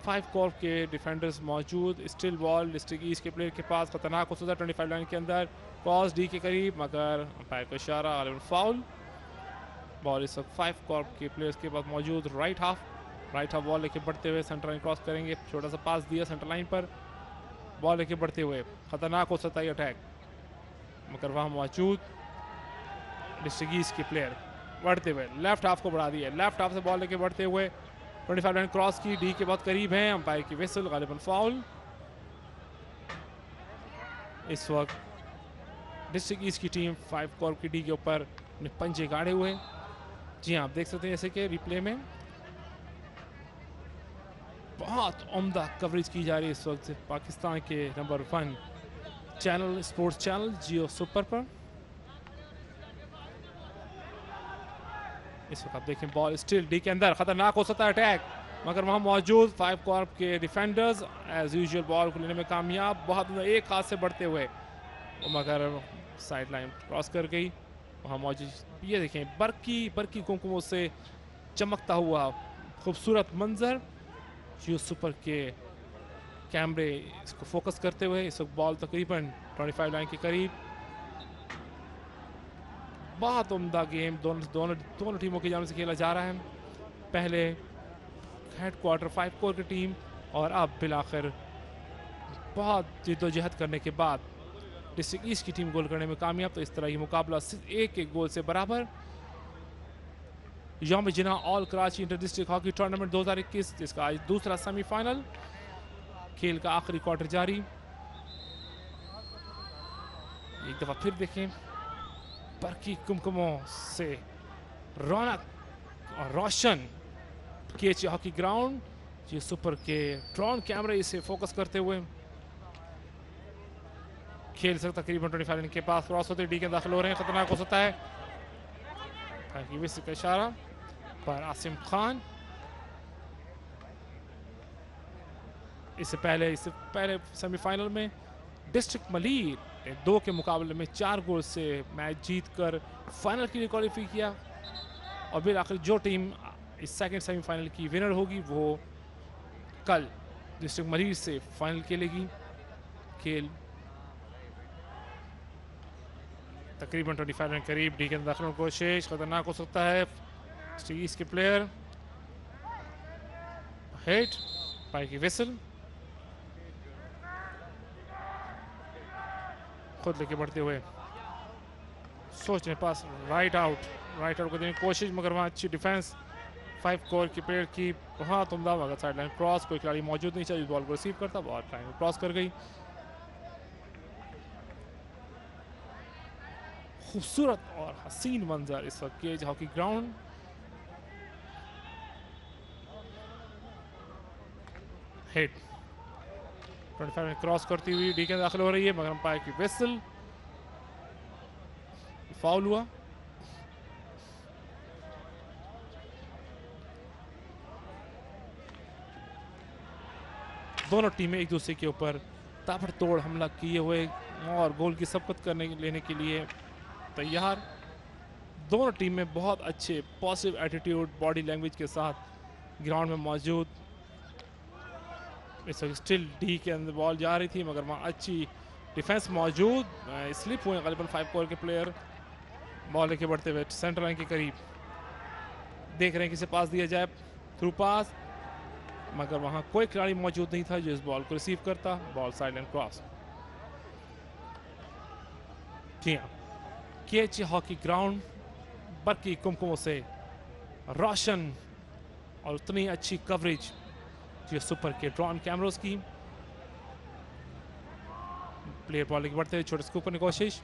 5 कॉर्प के डिफेंडर्स मौजूद। स्टिल बॉल डिस्ट्रिक्ट ईस्ट के प्लेयर के पास, खतरनाक हो सकता है 25 लाइन के अंदर, क्रॉस डी के करीब मगर अंपायर का इशारा, फाउल। बॉल इस वक्त 5 कॉर्प के प्लेयर्स के पास मौजूद। राइट हाफ बॉल लेके बढ़ते हुए सेंटर लाइन क्रॉस करेंगे, छोटा सा पास दिया सेंटर लाइन पर, बॉल लेके बढ़ते हुए खतरनाक हो सकता है अटैक मगर वहाँ मौजूद डिस्ट्रिक्ट ईस्ट के प्लेयर बढ़ते हुए लेफ्ट हाफ को बढ़ा दिया। लेफ्ट हाफ से बॉल लेके बढ़ते हुए 25 रन क्रॉस की, डी के बहुत करीब हैं, अंपायर की विसल, गालिबन फाउल। इस वक्त डिस्ट्रिक्ट ईस्ट की टीम 5 कॉर्प की डी के ऊपर अपने पंजे गाड़े हुए। जी हाँ, आप देख सकते हैं जैसे कि रिप्ले में बहुत उम्दा कवरेज की जा रही है इस वक्त पाकिस्तान के नंबर 1 चैनल, स्पोर्ट्स चैनल जियो सुपर पर। इस वक्त आप देखें बॉल स्टिल डी के अंदर, खतरनाक हो सकता है अटैक मगर वहां मौजूद 5 कॉर्प के डिफेंडर्स एज यूजुअल बॉल को लेने में कामयाब, बहुत एक हाथ से बढ़ते हुए मगर साइड लाइन क्रॉस कर गई। वहां मौजूद ये देखें बरकी कुमकुमों से चमकता हुआ खूबसूरत मंजर, जियो सुपर के कैमरे इसको फोकस करते हुए। इस वक्त बॉल तकरीबन 25 लाइन के करीब, बहुत उम्दा गेम दोनों टीमों की जानिब से खेला जा रहा है। पहले हेडक्वार्टर 5 कोर की टीम और अब बिल आखिर बहुत जिद्दोजहद करने के बाद डिस्ट्रिक्ट ईस्ट की टीम गोल करने में कामयाब। तो इस तरह ये मुकाबला सिर्फ एक गोल से बराबर। Youm Jinnah all Karachi inter district hockey tournament 2021 जिसका आज दूसरा सेमीफाइनल, खेल का आखिरी क्वार्टर जारी। एक दफा फिर देखें बरकी कुमकुमों से रौनक और रोशन KHA हॉकी ग्राउंड, ये सुपर के ड्रोन कैमरे इसे फोकस करते हुए। खेल सकता तकरीबन 25 रन के पास, क्रॉस होते डी के दाखिल हो रहे हैं, खतरनाक हो सकता है का इशारा पर आसिम खान। इससे पहले सेमीफाइनल में डिस्ट्रिक्ट मलीर 2 के मुकाबले में 4 गोल से मैच जीतकर फाइनल के लिए क्वालिफाई किया और फिर आखिर जो टीम इस सेकंड सेमीफाइनल की विनर होगी वो कल डिस्ट्रिक्ट मलीर से फाइनल खेलेगी। खेल तकरीबन 25 रन करीब, डी के अंदर दाखिल कोशिश, खतरनाक हो सकता है डिस्ट्रिक्ट के प्लेयर, हेड पाई की विसल, खुद लेके बढ़ते हुए सोचने पास राइट आउट को देने की कोशिश मगर वहाँ अच्छी डिफेंस 5 कोर की प्लेयर की, बहुत उम्दा मगर साइड लाइन क्रॉस, कोई खिलाड़ी मौजूद नहीं चाहिए बॉल को रिसीव करता, बॉल लाइन क्रॉस कर गई। खूबसूरत और हसीन मंजर इस वक्त KHA हॉकी ग्राउंड। हेड 25 में क्रॉस करती हुई डी के दाखिल हो रही है मगर अंपायर की विसल, फाउल हुआ। दोनों टीमें एक दूसरे के ऊपर ताबड़तोड़ हमला किए हुए और गोल की सबकत लेने के लिए तैयार। दोनों टीमें बहुत अच्छे पॉजिटिव एटीट्यूड, बॉडी लैंग्वेज के साथ ग्राउंड में मौजूद। इस वक्त स्टिल डी के अंदर बॉल जा रही थी मगर वहाँ अच्छी डिफेंस मौजूद, स्लिप हुए गालिबन 5 कोर के प्लेयर, बॉल लेके बढ़ते हुए सेंटर लाइन के करीब देख रहे हैं किसे पास दिया जाए, थ्रू पास मगर वहाँ कोई खिलाड़ी मौजूद नहीं था जो इस बॉल को रिसीव करता, बॉल साइड लाइन क्रॉस। जी हाँ, KHA हॉकी ग्राउंड बरकी कुमकुमों से रोशन और उतनी अच्छी कवरेज जो सुपर के ड्रोन कैमरों की। प्लेयर बॉल लेके बढ़ते हुए छोटे स्कूप करने की कोशिश,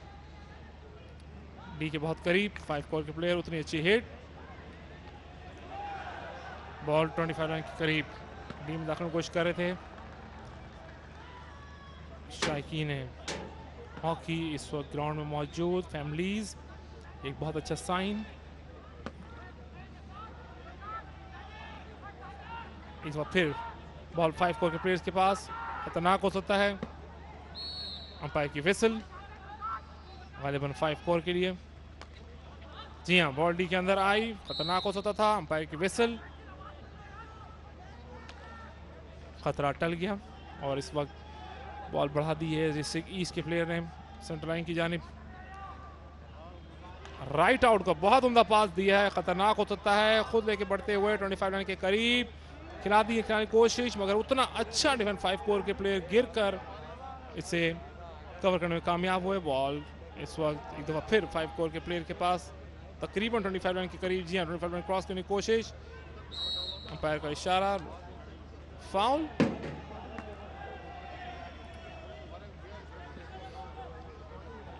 डी के बहुत करीब, 5 कोर के प्लेयर, उतनी अच्छी हिट, बॉल 25 रन के करीब, डी में दाखिल की कोशिश कर रहे थे। शायकीन है हॉकी इस वक्त ग्राउंड में मौजूद, फैमिलीज, एक बहुत अच्छा साइन। इस बार फिर बॉल 5 कोर के प्लेयर्स के पास, खतरनाक हो सकता है, अंपायर की विसल गालिबन 5 कोर के लिए। जी हाँ, बॉल डी के अंदर आई, खतरनाक हो सकता था, अंपायर की विसल, खतरा टल गया और इस वक्त बॉल बढ़ा दी है डिस्ट्रिक्ट ईस्ट के प्लेयर ने सेंटर लाइन की जानिब। राइट आउट का बहुत उम्दा पास दिया है, खतरनाक हो सकता है, खुद लेके बढ़ते हुए 25 रन के करीब खिला दी खिलाने की कोशिश, मगर उतना अच्छा डिफेंस 5 कोर के प्लेयर गिर कर इसे कवर करने में कामयाब हुए। बॉल इस वक्त एक दफ़ा फिर 5 कोर के प्लेयर के पास तकरीबन 25 रन के करीब। जी हाँ, 25 रन क्रॉस करने की कोशिश, अंपायर का इशारा, foul.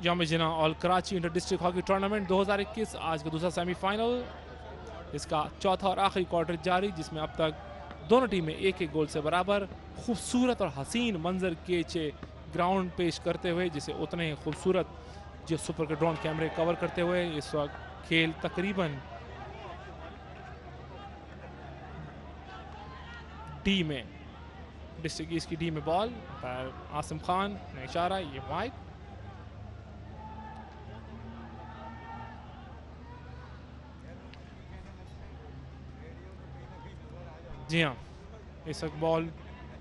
Youm Jinnah all Karachi inter district hockey tournament 2021 आज का दूसरा सेमीफाइनल, इसका चौथा और आखिरी क्वार्टर जारी, जिसमें अब तक दोनों टीमें एक एक गोल से बराबर खूबसूरत और हसीन मंजर के ग्राउंड पेश करते हुए, जिसे उतने ही खूबसूरत जो सुपर के ड्रोन कैमरे कवर करते हुए इस वक्त खेल तकरीबन डी में, डिस्ट्रिक्ट ईस्ट की डी में बॉल, आसिम खान ने इशारा, ये वाइड। जी हाँ, इस वक्त बॉल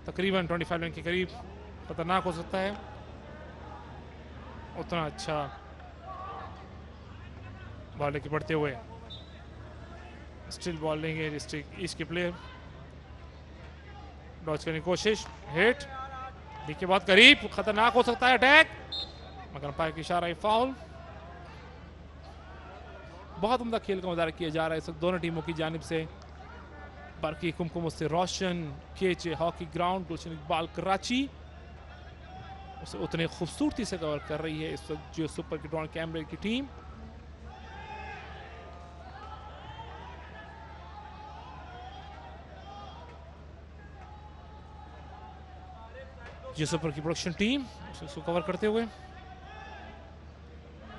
तकरीबन 25 रन के करीब, खतरनाक हो सकता है, उतना अच्छा बॉल लेके बढ़ते हुए स्टिल बॉल लेंगे डिस्ट्रिक्ट ईस्ट के प्लेयर, डॉच करने की कोशिश, हिट डी के बहुत करीब, खतरनाक हो सकता है अटैक, मगर अंपायर की इशारा, फाउल। बहुत उम्दा खेल का मुजाहरा किया जा रहा है इस वक्त दोनों टीमों की जानिब से। बरकी कुमकुम से रोशन, केचे हॉकी ग्राउंड, गुलशन इकबाल कराची उसे उतने खूबसूरती से कवर कर रही है इस वक्त जो सुपर के ड्रोन कैमरे की टीम। जो सुपर की प्रोडक्शन टीम उसको कवर करते हुए,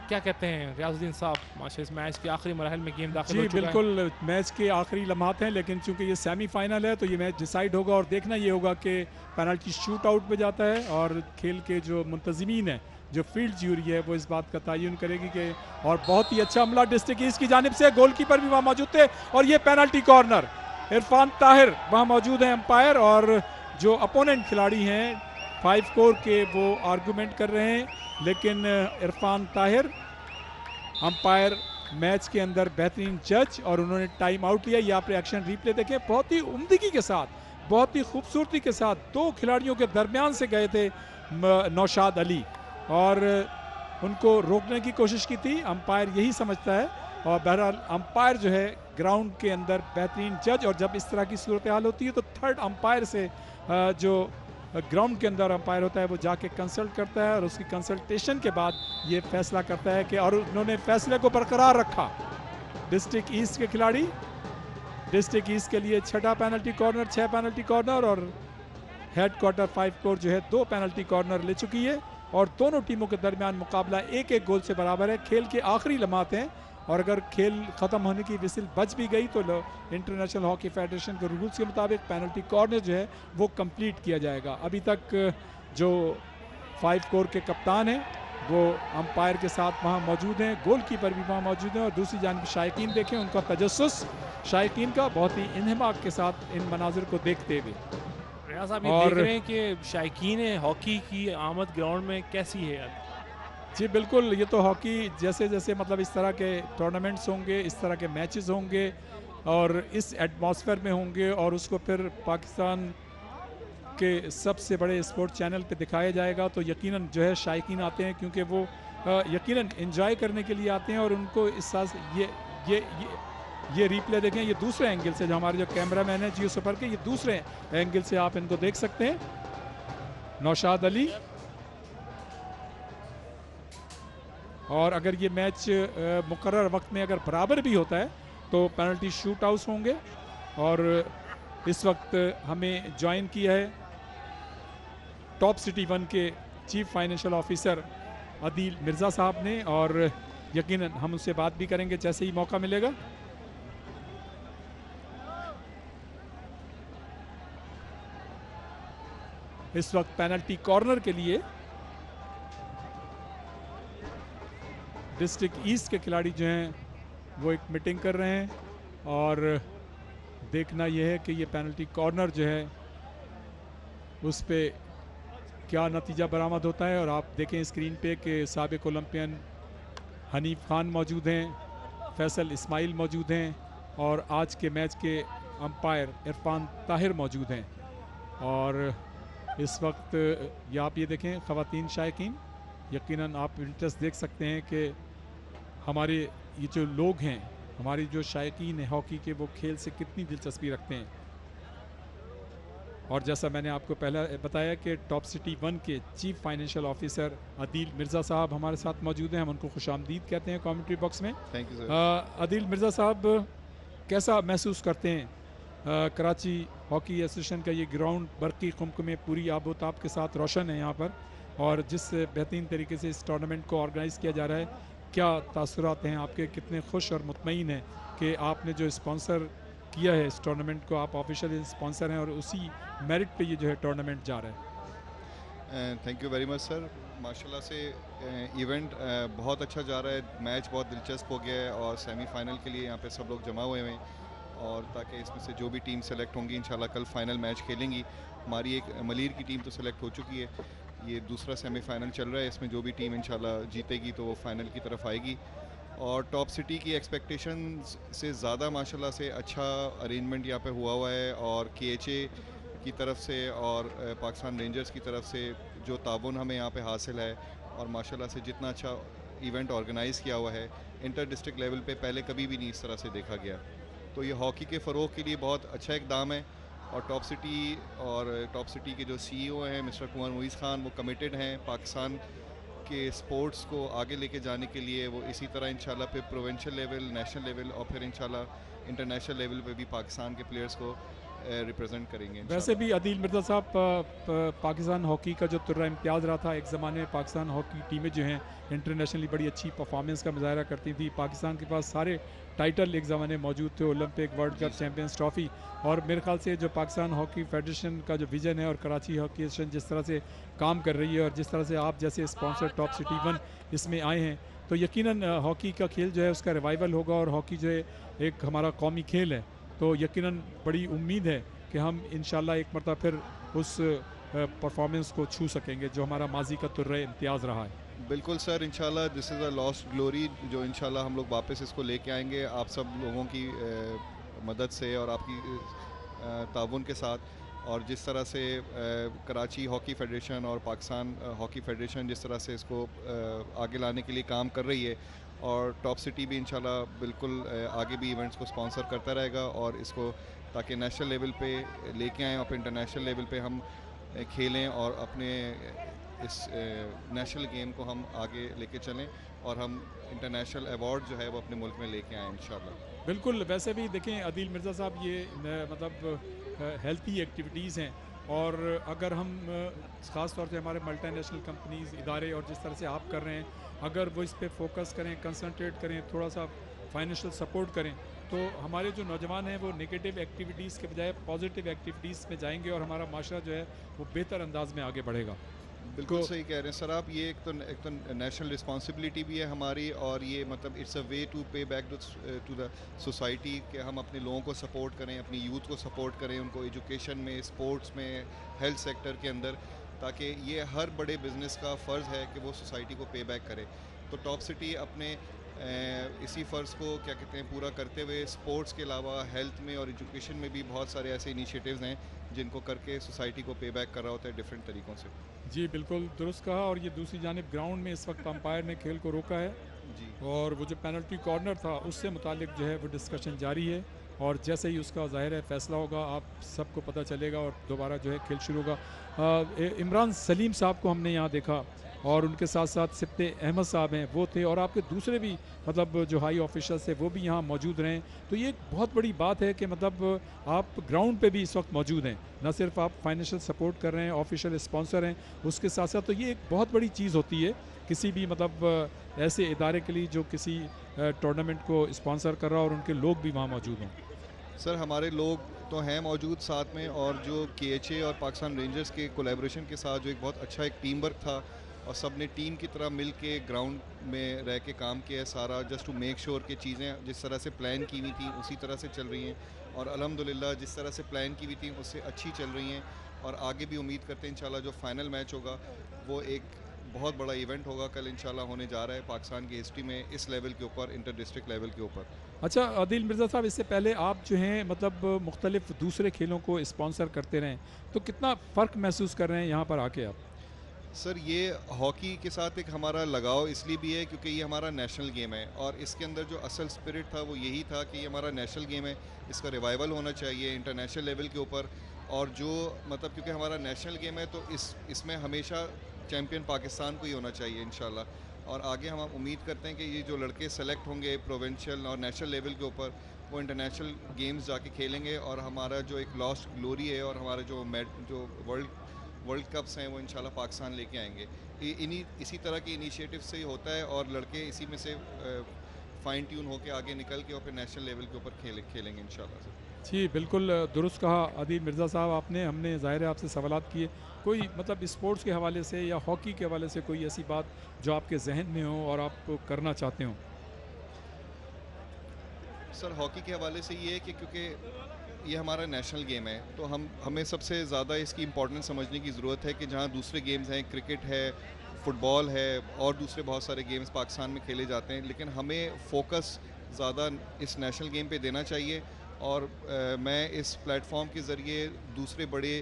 क्या कहते हैं रियाजुद्दीन साहब, माशा इस मैच के आखिरी मरहल में गेम दाखिल हो चुका है। बिल्कुल, मैच के आखिरी लम्हात हैं, लेकिन चूंकि ये सेमीफाइनल है तो ये मैच डिसाइड होगा और देखना ये होगा कि पेनल्टी शूट आउट में जाता है, और खेल के जो मुंतज़मीन है, जो फील्ड ज्यूरी है, वो इस बात का तयन करेगी कि, और बहुत ही अच्छा हमला डिस्ट्रिक्ट ईस्ट की जानिब से, गोलकीपर भी वहाँ मौजूद थे, और ये पेनल्टी कॉर्नर, इरफान ताहिर वहाँ मौजूद हैं अंपायर, और जो अपोनेंट खिलाड़ी हैं 5 कोर के वो आर्गूमेंट कर रहे हैं, लेकिन इरफान ताहिर अंपायर मैच के अंदर बेहतरीन जज, और उन्होंने टाइम आउट लिया। ये आप रिएक्शन रिप्ले देखें, बहुत ही उम्दगी के साथ, बहुत ही खूबसूरती के साथ दो खिलाड़ियों के दरमियान से गए थे नौशाद अली, और उनको रोकने की कोशिश की थी। अंपायर यही समझता है, और बहरहाल अंपायर जो है ग्राउंड के अंदर बेहतरीन जज, और जब इस तरह की सूरत हाल होती है तो थर्ड अंपायर से जो ग्राउंड के अंदर अंपायर होता है वो जाके कंसल्ट करता है, और उसकी कंसल्टेशन के बाद ये फैसला करता है कि, और उन्होंने फैसले को बरकरार रखा। डिस्ट्रिक्ट ईस्ट के खिलाड़ी, डिस्ट्रिक्ट ईस्ट के लिए 6 पेनल्टी कॉर्नर, 6 पेनल्टी कॉर्नर, और हेड क्वार्टर 5 कोर जो है 2 पेनल्टी कॉर्नर ले चुकी है, और दोनों टीमों के दरमियान मुकाबला 1-1 गोल से बराबर है। खेल के आखिरी लम्हात हैं, और अगर खेल ख़त्म होने की विसिल बच भी गई तो इंटरनेशनल हॉकी फेडरेशन के रूल्स के मुताबिक पेनल्टी कॉर्नर जो है वो कंप्लीट किया जाएगा। अभी तक जो 5 कोर के कप्तान हैं वो अंपायर के साथ वहाँ मौजूद हैं, गोलकीपर भी वहाँ मौजूद हैं, और दूसरी जानिब शायकीन देखें, उनका तजस्सुस शायकीन का बहुत ही इन्हमाक के साथ इन मनाजिर को देखते हुए। रियाज साहब, ये देख रहे हैं कि शायकीन हॉकी की आमद ग्राउंड में कैसी है? जी बिल्कुल, ये तो हॉकी जैसे जैसे मतलब इस तरह के टूर्नामेंट्स होंगे, इस तरह के मैचेस होंगे, और इस एटमॉस्फेयर में होंगे, और उसको फिर पाकिस्तान के सबसे बड़े स्पोर्ट चैनल पे दिखाया जाएगा, तो यकीनन जो है शायकीन आते हैं, क्योंकि वो यकीनन एंजॉय करने के लिए आते हैं, और उनको इस साल ये ये रिप्ले देखें, ये दूसरे एंगल से, जो हमारे जो कैमरामैन है जियो सुपर के, ये दूसरे एंगल से आप इनको देख सकते हैं। नौशाद अली, और अगर ये मैच मुकर्रर वक्त में अगर बराबर भी होता है तो पेनल्टी शूट आउट होंगे। और इस वक्त हमें ज्वाइन किया है टॉप सिटी 1 के chief financial officer Adeel Mirza साहब ने, और यकीनन हम उससे बात भी करेंगे जैसे ही मौका मिलेगा। इस वक्त पेनल्टी कॉर्नर के लिए डिस्ट्रिक्ट ईस्ट के खिलाड़ी जो हैं वो एक मीटिंग कर रहे हैं, और देखना यह है कि ये पेनल्टी कॉर्नर जो है उस पे क्या नतीजा बरामद होता है। और आप देखें स्क्रीन पे कि साबिक ओलंपियन हनीफ खान मौजूद हैं, फैसल इस्माइल मौजूद हैं, और आज के मैच के अंपायर इरफान ताहिर मौजूद हैं। और इस वक्त आप ये देखें ख़वातीन शायकीन, यकीनन आप इंटरेस्ट देख सकते हैं कि हमारे ये जो लोग हैं, हमारी जो शायकीन है हॉकी के, वो खेल से कितनी दिलचस्पी रखते हैं। और जैसा मैंने आपको पहले बताया कि टॉप सिटी 1 के chief financial officer Adeel Mirza साहब हमारे साथ मौजूद हैं, हम उनको खुशामदीद कहते हैं कमेंट्री बॉक्स में। Thank you sir. Adeel Mirza साहब, कैसा महसूस करते हैं कराची हॉकी एसोसिएशन का ये ग्राउंड बरकी कुमक में पूरी आबोताब के साथ रोशन है यहाँ पर, और जिस बेहतरीन तरीके से इस टूर्नामेंट को ऑर्गेनाइज़ किया जा रहा है, क्या तासुरात हैं आपके, कितने खुश और मुतमईन हैं कि आपने जो स्पॉन्सर किया है इस टूर्नामेंट को, आप ऑफिशियल स्पॉन्सर हैं और उसी मेरिट पे ये जो है टूर्नामेंट जा रहा है? Thank you very much sir. माशाल्लाह से इवेंट बहुत अच्छा जा रहा है, मैच बहुत दिलचस्प हो गया है, और सेमीफाइनल के लिए यहाँ पे सब लोग जमा हुए हैं, और ताकि इसमें से जो भी टीम सेलेक्ट होंगी इंशाल्लाह कल फाइनल मैच खेलेंगी। हमारी एक मलीर की टीम तो सेलेक्ट हो चुकी है, ये दूसरा सेमीफाइनल चल रहा है, इसमें जो भी टीम इंशाल्लाह जीतेगी तो वो फाइनल की तरफ आएगी। और टॉप सिटी की एक्सपेक्टेशंस से ज़्यादा माशाल्लाह से अच्छा अरेंजमेंट यहाँ पे हुआ है, और KHA की तरफ से और पाकिस्तान रेंजर्स की तरफ से जो ताबन हमें यहाँ पे हासिल है, और माशाल्लाह से जितना अच्छा इवेंट ऑर्गेनाइज़ किया हुआ है इंटर डिस्ट्रिक्ट लेवल पे पहले कभी भी नहीं इस तरह से देखा गया, तो ये हॉकी के फ़रोग के लिए बहुत अच्छा इकदाम है। और टॉप सिटी के जो CEO हैं मिस्टर कुंवर मुईज़ खान, वो कमिटेड हैं पाकिस्तान के स्पोर्ट्स को आगे लेके जाने के लिए। वो इसी तरह इंशाल्लाह फिर प्रोविंशियल लेवल, नेशनल लेवल और फिर इंशाल्लाह इंटरनेशनल लेवल पे भी पाकिस्तान के प्लेयर्स को रिप्रेजेंट करेंगे। वैसे भी अदील मिर्ज़ा साहब, पाकिस्तान हॉकी का जो तुर्रा इम्तियाज़ रहा था, एक ज़माने में पाकिस्तान हॉकी टीमें जो हैं इंटरनेशनली बड़ी अच्छी परफॉर्मेंस का मुजाहरा करती थी। पाकिस्तान के पास सारे टाइटल एक ज़माने मौजूद थे, Olympic, world cup, champions trophy. और मेरे ख्याल से जो पाकिस्तान हॉकी फेडरेशन का जो विज़न है और कराची हॉकी एसोसिएशन जिस तरह से काम कर रही है, और जिस तरह से आप जैसे स्पॉन्सर टॉप सिटी 1 इसमें आए हैं, तो यकीनन हॉकी का खेल जो है उसका रिवाइवल होगा, और हॉकी जो है एक हमारा कौमी खेल है, तो यकीनन बड़ी उम्मीद है कि हम इंशाल्लाह एक मरतबा फिर उस परफॉर्मेंस को छू सकेंगे जो हमारा माजी का तुर्रा इम्तियाज़ रहा है। बिल्कुल सर, इंशाल्लाह this is a lost glory जो इंशाल्लाह हम लोग वापस इसको लेके आएंगे आप सब लोगों की मदद से और आपकी ताउन के साथ। और जिस तरह से कराची हॉकी फेडरेशन और पाकिस्तान हॉकी फेडरेशन जिस तरह से इसको आगे लाने के लिए काम कर रही है, और टॉप सिटी भी इंशाल्लाह बिल्कुल आगे भी इवेंट्स को स्पॉन्सर करता रहेगा, और इसको ताकि नेशनल लेवल पे लेके आएँ और इंटरनेशनल लेवल पे हम खेलें और अपने इस नेशनल गेम को हम आगे लेके चलें, और हम इंटरनेशनल अवार्ड जो है वो अपने मुल्क में लेके आएँ इंशाल्लाह। बिल्कुल, वैसे भी देखें अदील मिर्ज़ा साहब, ये मतलब हेल्थी एक्टिविटीज़ हैं, और अगर हम ख़ास तौर से हमारे मल्टीनेशनल कंपनीज़, इदारे और जिस तरह से आप कर रहे हैं, अगर वो इस पे फोकस करें, कंसंट्रेट करें, थोड़ा सा फाइनेंशियल सपोर्ट करें, तो हमारे जो नौजवान हैं वो नेगेटिव एक्टिविटीज़ के बजाय पॉजिटिव एक्टिविटीज़ में जाएंगे, और हमारा माशरा जो है वो बेहतर अंदाज में आगे बढ़ेगा। बिल्कुल सही कह रहे हैं सर आप। ये एक तो नेशनल रिस्पॉन्सिबिलिटी भी है हमारी, और ये मतलब इट्स अ वे टू पे बैक टू द सोसाइटी कि हम अपने लोगों को सपोर्ट करें, अपनी यूथ को सपोर्ट करें, उनको एजुकेशन में, स्पोर्ट्स में, हेल्थ सेक्टर के अंदर, ताकि ये हर बड़े बिजनेस का फ़र्ज़ है कि वो सोसाइटी को पे बैक करे। तो टॉप सिटी अपने इसी फ़र्ज़ को क्या कहते हैं पूरा करते हुए स्पोर्ट्स के अलावा हेल्थ में और एजुकेशन में भी बहुत सारे ऐसे इनिशिएटिव्स हैं जिनको करके सोसाइटी को पे बैक कर रहा होता है डिफरेंट तरीक़ों से। जी बिल्कुल दुरुस्त कहा। और ये दूसरी जानिब ग्राउंड में इस वक्त अंपायर ने खेल को रोका है, जी और वो जो पेनल्टी कॉर्नर था उससे मुतालिक जो है वो डिस्कशन जारी है, और जैसे ही उसका ज़ाहिर है फैसला होगा आप सबको पता चलेगा और दोबारा जो है खेल शुरू होगा। इमरान सलीम साहब को हमने यहाँ देखा और उनके साथ साथ सिप्ते अहमद साहब हैं वो थे, और आपके दूसरे भी मतलब जो हाई ऑफिशल्स थे वो भी यहाँ मौजूद रहे। तो ये एक बहुत बड़ी बात है कि मतलब आप ग्राउंड पे भी इस वक्त मौजूद हैं, न सिर्फ आप फाइनेंशियल सपोर्ट कर रहे हैं, ऑफिशियल स्पॉन्सर हैं, उसके साथ साथ तो ये एक बहुत बड़ी चीज़ होती है किसी भी मतलब ऐसे इदारे के लिए जो किसी टूर्नामेंट को स्पॉन्सर कर रहा हो और उनके लोग भी वहाँ मौजूद हों। सर, हमारे लोग तो हैं मौजूद साथ में, और जो KHA और पाकिस्तान रेंजर्स के कोलैबोरेशन के साथ जो एक बहुत अच्छा एक टीम वर्क था और सब ने टीम की तरह मिल के ग्राउंड में रह के काम किया है सारा, जस्ट टू मेक श्योर कि चीज़ें जिस तरह से प्लान की हुई थी उसी तरह से चल रही हैं, और अल्हम्दुलिल्लाह जिस तरह से प्लान की हुई थी उससे अच्छी चल रही हैं। और आगे भी उम्मीद करते हैं इंशाल्लाह जो फाइनल मैच होगा वो एक बहुत बड़ा इवेंट होगा, कल इंशाल्लाह होने जा रहा है पाकिस्तान की हिस्ट्री में इस लेवल के ऊपर, इंटर डिस्ट्रिक्ट लेवल के ऊपर। अच्छा आदिल मिर्ज़ा साहब, इससे पहले आप जो हैं मतलब मुख्तलिफ दूसरे खेलों को स्पॉन्सर करते रहें, तो कितना फ़र्क महसूस कर रहे हैं यहाँ पर आके आप? सर, ये हॉकी के साथ एक हमारा लगाव इसलिए भी है क्योंकि ये हमारा नेशनल गेम है, और इसके अंदर जो असल स्पिरिट था वो यही था कि ये हमारा नेशनल गेम है, इसका रिवाइवल होना चाहिए इंटरनेशनल लेवल के ऊपर। और जो मतलब क्योंकि हमारा नेशनल गेम है तो इसमें हमेशा चैम्पियन पाकिस्तान को ही होना चाहिए इंशाल्लाह। और आगे हम उम्मीद करते हैं कि ये जो लड़के सेलेक्ट होंगे प्रोविंशियल और नेशनल लेवल के ऊपर, वो इंटरनेशनल गेम्स जाके खेलेंगे, और हमारा जो एक लॉस्ट ग्लोरी है और हमारे जो वर्ल्ड कप्स हैं वो इंशाल्लाह पाकिस्तान लेके आएंगे। इसी तरह के इनिशिएटिव से ही होता है, और लड़के इसी में से फाइन ट्यून होके आगे निकल के और फिर नेशनल लेवल के ऊपर खेलेंगे इंशाल्लाह से। जी बिल्कुल दुरुस्त कहा आदिल मिर्ज़ा साहब आपने। हमने ज़ाहिर है आपसे सवालात किए, कोई मतलब स्पोर्ट्स के हवाले से या हॉकी के हवाले से कोई ऐसी बात जो आपके जहन में हो और आप करना चाहते हो? सर, हॉकी के हवाले से ये है कि क्योंकि ये हमारा नेशनल गेम है तो हमें सबसे ज़्यादा इसकी इम्पोर्टेंस समझने की ज़रूरत है कि जहाँ दूसरे गेम्स हैं, क्रिकेट है, फुटबॉल है और दूसरे बहुत सारे गेम्स पाकिस्तान में खेले जाते हैं, लेकिन हमें फोकस ज़्यादा इस नेशनल गेम पे देना चाहिए। और मैं इस प्लेटफॉर्म के ज़रिए दूसरे बड़े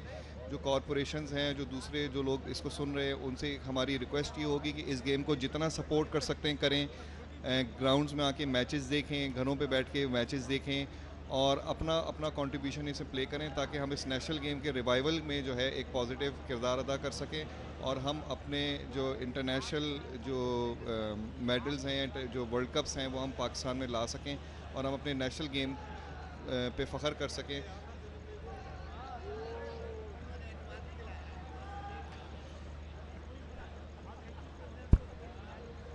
जो कॉरपोरेशंस हैं, जो दूसरे जो लोग इसको सुन रहे हैं, उनसे हमारी रिक्वेस्ट ये होगी कि इस गेम को जितना सपोर्ट कर सकते हैं करें, ग्राउंड्स में आके मैचेस देखें, घरों पे बैठ के मैचेस देखें, और अपना अपना कंट्रीब्यूशन इसे प्ले करें, ताकि हम इस नेशनल गेम के रिवाइवल में जो है एक पॉजिटिव किरदार अदा कर सकें, और हम अपने जो इंटरनेशनल जो मेडल्स हैं, जो वर्ल्ड कप्स हैं, वो हम पाकिस्तान में ला सकें, और हम अपने नेशनल गेम पे फ़ख्र कर सकें।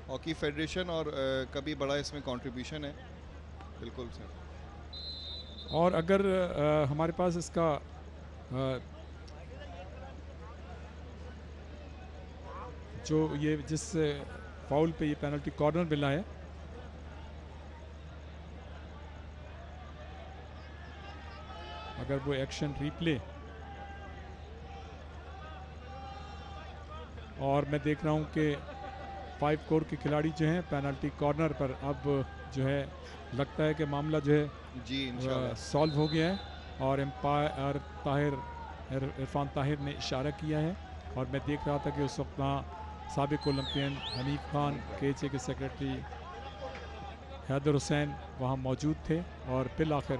हॉकी फेडरेशन और का भी बड़ा इसमें कंट्रीब्यूशन है। बिल्कुल सर। और अगर हमारे पास इसका जो ये जिस फाउल पे ये पेनल्टी कॉर्नर मिला है, अगर वो एक्शन रिप्ले, और मैं देख रहा हूँ कि 5 कोर के खिलाड़ी जो हैं पेनल्टी कॉर्नर पर अब जो है लगता है कि मामला जो है जी इंशाल्लाह सॉल्व हो गया है, और एम्पायर इरफान ताहिर ने इशारा किया है, और मैं देख रहा था कि उस वक्त वहाँ साबिक ओलंपियन हनीफ खान, KHA के सेक्रेटरी हैदर हुसैन वहाँ मौजूद थे, और फिर आखिर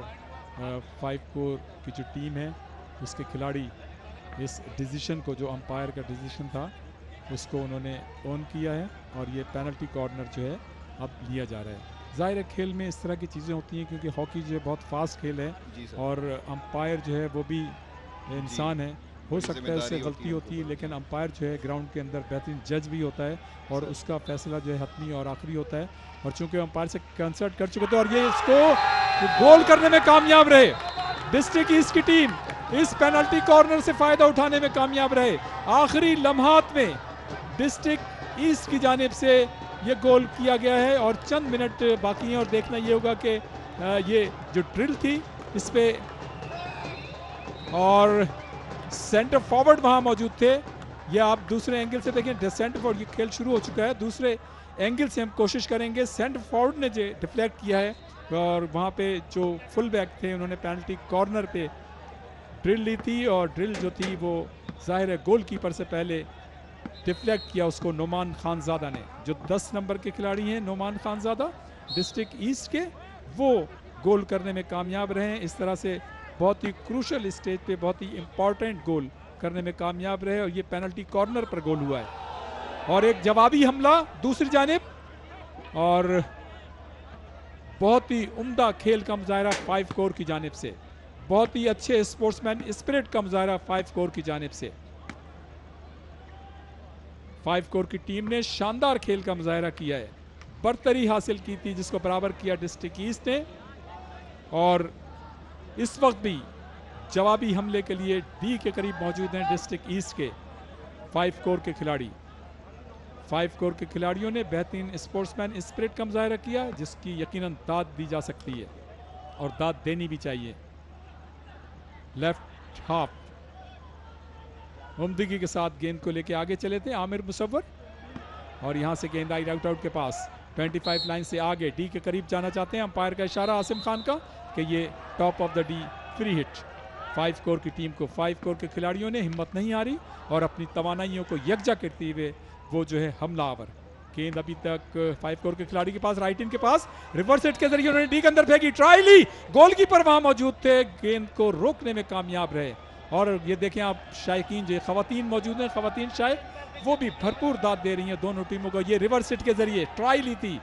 5 कोर की जो टीम है उसके खिलाड़ी इस डिसीजन को, जो अंपायर का डिसीजन था, उसको उन्होंने ऑन किया है, और ये पेनल्टी कॉर्नर जो है अब लिया जा रहा है। ज़ाहिर है खेल में इस तरह की चीज़ें होती हैं क्योंकि हॉकी जो है बहुत फास्ट खेल है, जी सर। और अंपायर जो है वो भी इंसान है, हो बड़ी सकता है उससे जिम्मेदारी गलती होती होती है, लेकिन अंपायर जो है ग्राउंड के अंदर बेहतरीन जज भी होता है, और सर। उसका फैसला जो है हतमी और आखिरी होता है। और चूंकि अंपायर से कंसल्ट कर चुके थे और ये इसको गोल करने में कामयाब रहे, डिस्ट्रिक्ट ईस्ट की टीम इस पेनल्टी कॉर्नर से फ़ायदा उठाने में कामयाब रहे। आखिरी लम्हात में डिस्ट्रिक्ट ईस्ट की जानिब से ये गोल किया गया है, और चंद मिनट बाकी हैं, और देखना ये होगा कि ये जो ड्रिल थी इस पे, और सेंटर फॉरवर्ड वहाँ मौजूद थे। ये आप दूसरे एंगल से देखें, सेंटर फॉरवर्ड, ये खेल शुरू हो चुका है, दूसरे एंगल से हम कोशिश करेंगे। सेंटर फॉरवर्ड ने जो डिफ्लेक्ट किया है, और वहाँ पे जो फुल बैक थे उन्होंने पेनल्टी कॉर्नर पे ड्रिल ली थी, और ड्रिल जो थी वो ज़ाहिर है गोलकीपर से पहले डिफ्लेक्ट किया उसको नोमान खानजादा ने, जो 10 नंबर के खिलाड़ी हैं नोमान खानजादा डिस्ट्रिक्ट ईस्ट के, वो गोल करने में कामयाब रहे। इस तरह से बहुत ही क्रूशल स्टेज पे बहुत ही इंपॉर्टेंट गोल करने में कामयाब रहे और ये पेनल्टी कॉर्नर पर गोल हुआ है। और एक जवाबी हमला दूसरी जानिब, और बहुत ही उम्दा खेल का मुजाहरा 5 कोर की जानिब से, बहुत ही अच्छे स्पोर्ट्समैन स्पिरिट का मुजाहरा 5 कोर की जानिब से। 5 कोर की टीम ने शानदार खेल का मुजाहरा किया है, बरतरी हासिल की थी जिसको बराबर किया डिस्ट्रिक्ट ईस्ट ने। और इस वक्त भी जवाबी हमले के लिए डी के करीब मौजूद हैं डिस्ट्रिक्ट ईस्ट के 5 कोर के खिलाड़ी। 5 कोर के खिलाड़ियों ने बेहतरीन स्पोर्ट्समैन स्पिरिट का मुजाहरा किया, जिसकी यकीनन दाद दी जा सकती है और दाद देनी भी चाहिए। लेफ्ट हाफ उम्दगी के साथ गेंद को लेके आगे चले थे आमिर मुसव्वर, और यहां से गेंद आई राउट आउट के पास 25 लाइन से आगे डी के करीब जाना चाहते हैं। अंपायर का इशारा आसिम खान का कि ये top of the D free hit. 5 core की टीम को 5 कोर के खिलाड़ियों ने हिम्मत नहीं हारी और अपनी तवानाइयों को यकजा करते हुए वो जो है हमलावर। गेंद अभी तक 5 कोर के खिलाड़ी के पास, राइट इन के पास, रिवर्स हिट के जरिए उन्होंने डी के अंदर फेंकी, ट्राई ली, गोलकीपर वहां मौजूद थे, गेंद को रोकने में कामयाब रहे। और ये देखें आप शायकीन जो खवातीन मौजूद हैं, खवातीन शायक, वो भी भरपूर दाद दे रही हैं दोनों टीमों को। ये रिवर्स हिट के जरिए ट्राई ली थी,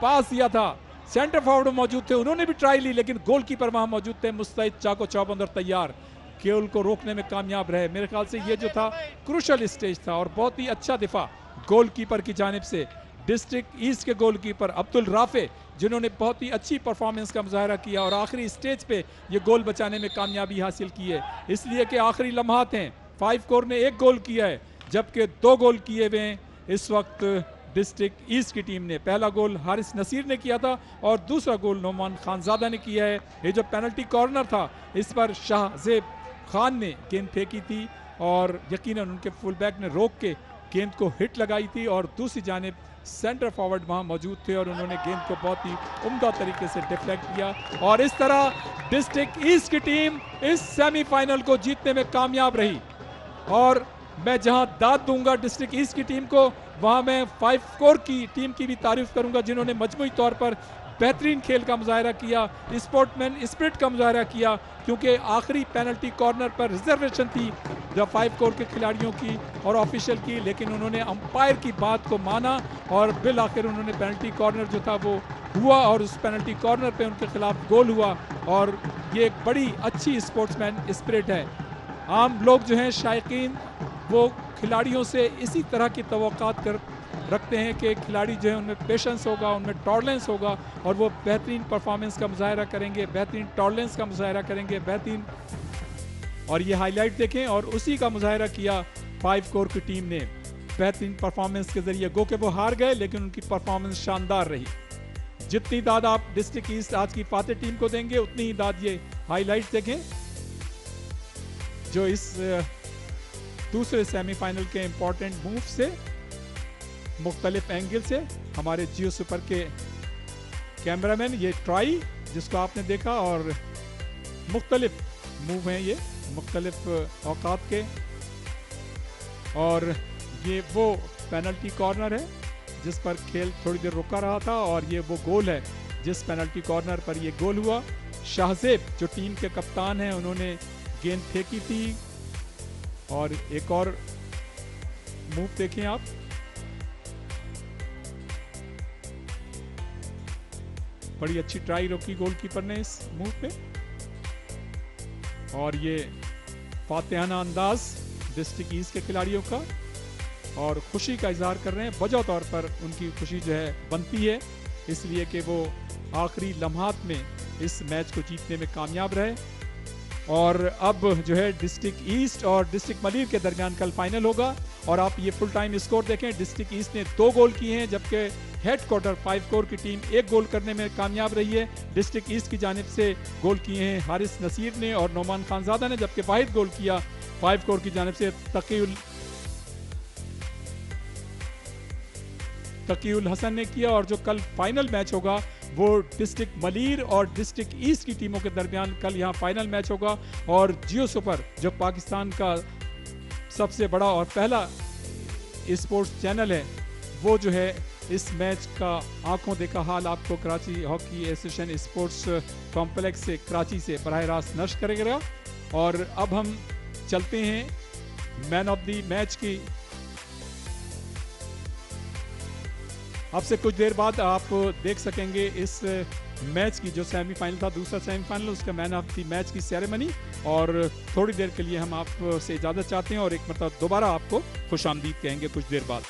पास दिया था, सेंटर फॉरवर्ड मौजूद थे, उन्होंने भी ट्राई ली, लेकिन गोलकीपर वहां मौजूद थे मुस्तैद, चाको चौबंद और तैयार, केवल को रोकने में कामयाब रहे। मेरे ख्याल से ये जो था क्रूशल स्टेज था और बहुत ही अच्छा दिफा गोलकीपर की जानिब से डिस्ट्रिक्ट ईस्ट के गोलकीपर अब्दुल राफे, जिन्होंने बहुत ही अच्छी परफॉर्मेंस का मुजाहरा किया और आखिरी स्टेज पे ये गोल बचाने में कामयाबी हासिल की है, इसलिए कि आखिरी लम्हात हैं। 5 कोर ने 1 गोल किया है जबकि 2 गोल किए हुए हैं इस वक्त डिस्ट्रिक्ट ईस्ट की टीम ने। पहला गोल हारिस नसीर ने किया था और दूसरा गोल नोमान खानजादा ने किया है। ये जो पेनल्टी कॉर्नर था इस पर शाहजेब खान ने गेंद फेंकी थी और यकीनन उनके फुल बैक ने रोक के गेंद को हिट लगाई थी और दूसरी जानिब सेंटर फॉरवर्ड वहां मौजूद थे और उन्होंने गेंद को बहुत ही उम्दा तरीके से डिफ्लेक्ट किया और इस तरह डिस्ट्रिक्ट ईस्ट की टीम इस सेमीफाइनल को जीतने में कामयाब रही। और मैं जहां दाद दूंगा डिस्ट्रिक्ट ईस्ट की टीम को, वहां मैं 5 कोर की टीम की भी तारीफ करूंगा जिन्होंने मजमूई तौर पर बेहतरीन खेल का मुजाहरा किया, स्पोर्ट्समैन स्पिरिट का मुजाहरा किया, क्योंकि आखिरी पेनल्टी कॉर्नर पर रिजर्वेशन थी जब 5 कोर के खिलाड़ियों की और ऑफिशियल की, लेकिन उन्होंने अंपायर की बात को माना और बिल आखिर उन्होंने पेनल्टी कॉर्नर जो था वो हुआ और उस पेनल्टी कॉर्नर पे उनके खिलाफ गोल हुआ और ये एक बड़ी अच्छी स्पोर्ट्समैन स्पिरिट है। आम लोग जो हैं शायकीन वो खिलाड़ियों से इसी तरह की तवक्कात रखते हैं कि खिलाड़ी जो है उनमें पेशेंस होगा, उनमें टॉलरेंस होगा और वो बेहतरीन परफॉर्मेंस का मुजाहरा करेंगे, बेहतरीन टॉलरेंस का मुजाहरा करेंगे, बेहतरीन। और ये हाईलाइट देखें और उसी का मुजाहरा किया 5 कोर की टीम ने बेहतरीन परफॉर्मेंस के जरिए। गो के वो हार गए लेकिन उनकी परफॉर्मेंस शानदार रही। जितनी दाद आप डिस्ट्रिक्ट ईस्ट आज की फातेह टीम को देंगे उतनी ही दाद ये हाईलाइट देखें जो इस दूसरे सेमीफाइनल के इंपॉर्टेंट मूव से मुख्तलिफ एंगल से हमारे जियो सुपर के कैमरामैन, ये ट्राई जिसको आपने देखा और मुख्तलिफ मूव हैं ये मुख्तलिफ औकात के, और ये वो पेनल्टी कॉर्नर है जिस पर खेल थोड़ी देर रुका रहा था और ये वो गोल है जिस पेनल्टी कॉर्नर पर ये गोल हुआ। शाहजेब जो टीम के कप्तान हैं उन्होंने गेंद फेंकी थी और एक और मूव देखें आप, बड़ी अच्छी ट्राई रोकी गोलकीपर ने इस मूव पे और ये फातिहाना अंदाज डिस्ट्रिक्ट ईस्ट के खिलाड़ियों का और खुशी का इजहार कर रहे हैं। वजह तौर पर उनकी खुशी जो है बनती है इसलिए कि वो आखिरी लम्हात में इस मैच को जीतने में कामयाब रहे। और अब जो है डिस्ट्रिक्ट ईस्ट और डिस्ट्रिक्ट मलीर के दरमियान कल फाइनल होगा और आप ये फुल टाइम स्कोर देखें, डिस्ट्रिक्ट ईस्ट ने 2 गोल किए हैं जबकि हेडक्वार्टर 5 कोर की टीम 1 गोल करने में कामयाब रही है। डिस्ट्रिक्ट ईस्ट की जानिब से गोल किए हैं हारिस नसीर ने और नोमान खानजादा ने, जबकि वाहिद गोल किया 5 कोर की जानिब से तकीउल हसन ने किया। और जो कल फाइनल मैच होगा वो डिस्ट्रिक्ट मलीर और डिस्ट्रिक्ट ईस्ट की टीमों के दरमियान कल यहाँ फाइनल मैच होगा और जियो सुपर जो पाकिस्तान का सबसे बड़ा और पहला स्पोर्ट्स चैनल है वो जो है इस मैच का आंखों देखा हाल आपको Karachi hockey association sports complex से कराची से बराह रास्त नश्र करेगा। और अब हम चलते हैं मैन ऑफ द मैच की। अब से कुछ देर बाद आप देख सकेंगे इस मैच की जो सेमीफाइनल था, दूसरा सेमीफाइनल, उसका मैन ऑफ द मैच की सेरेमनी। और थोड़ी देर के लिए हम आपसे इजाज़त चाहते हैं और एक मतलब दोबारा आपको खुशामदीद कहेंगे कुछ देर बाद।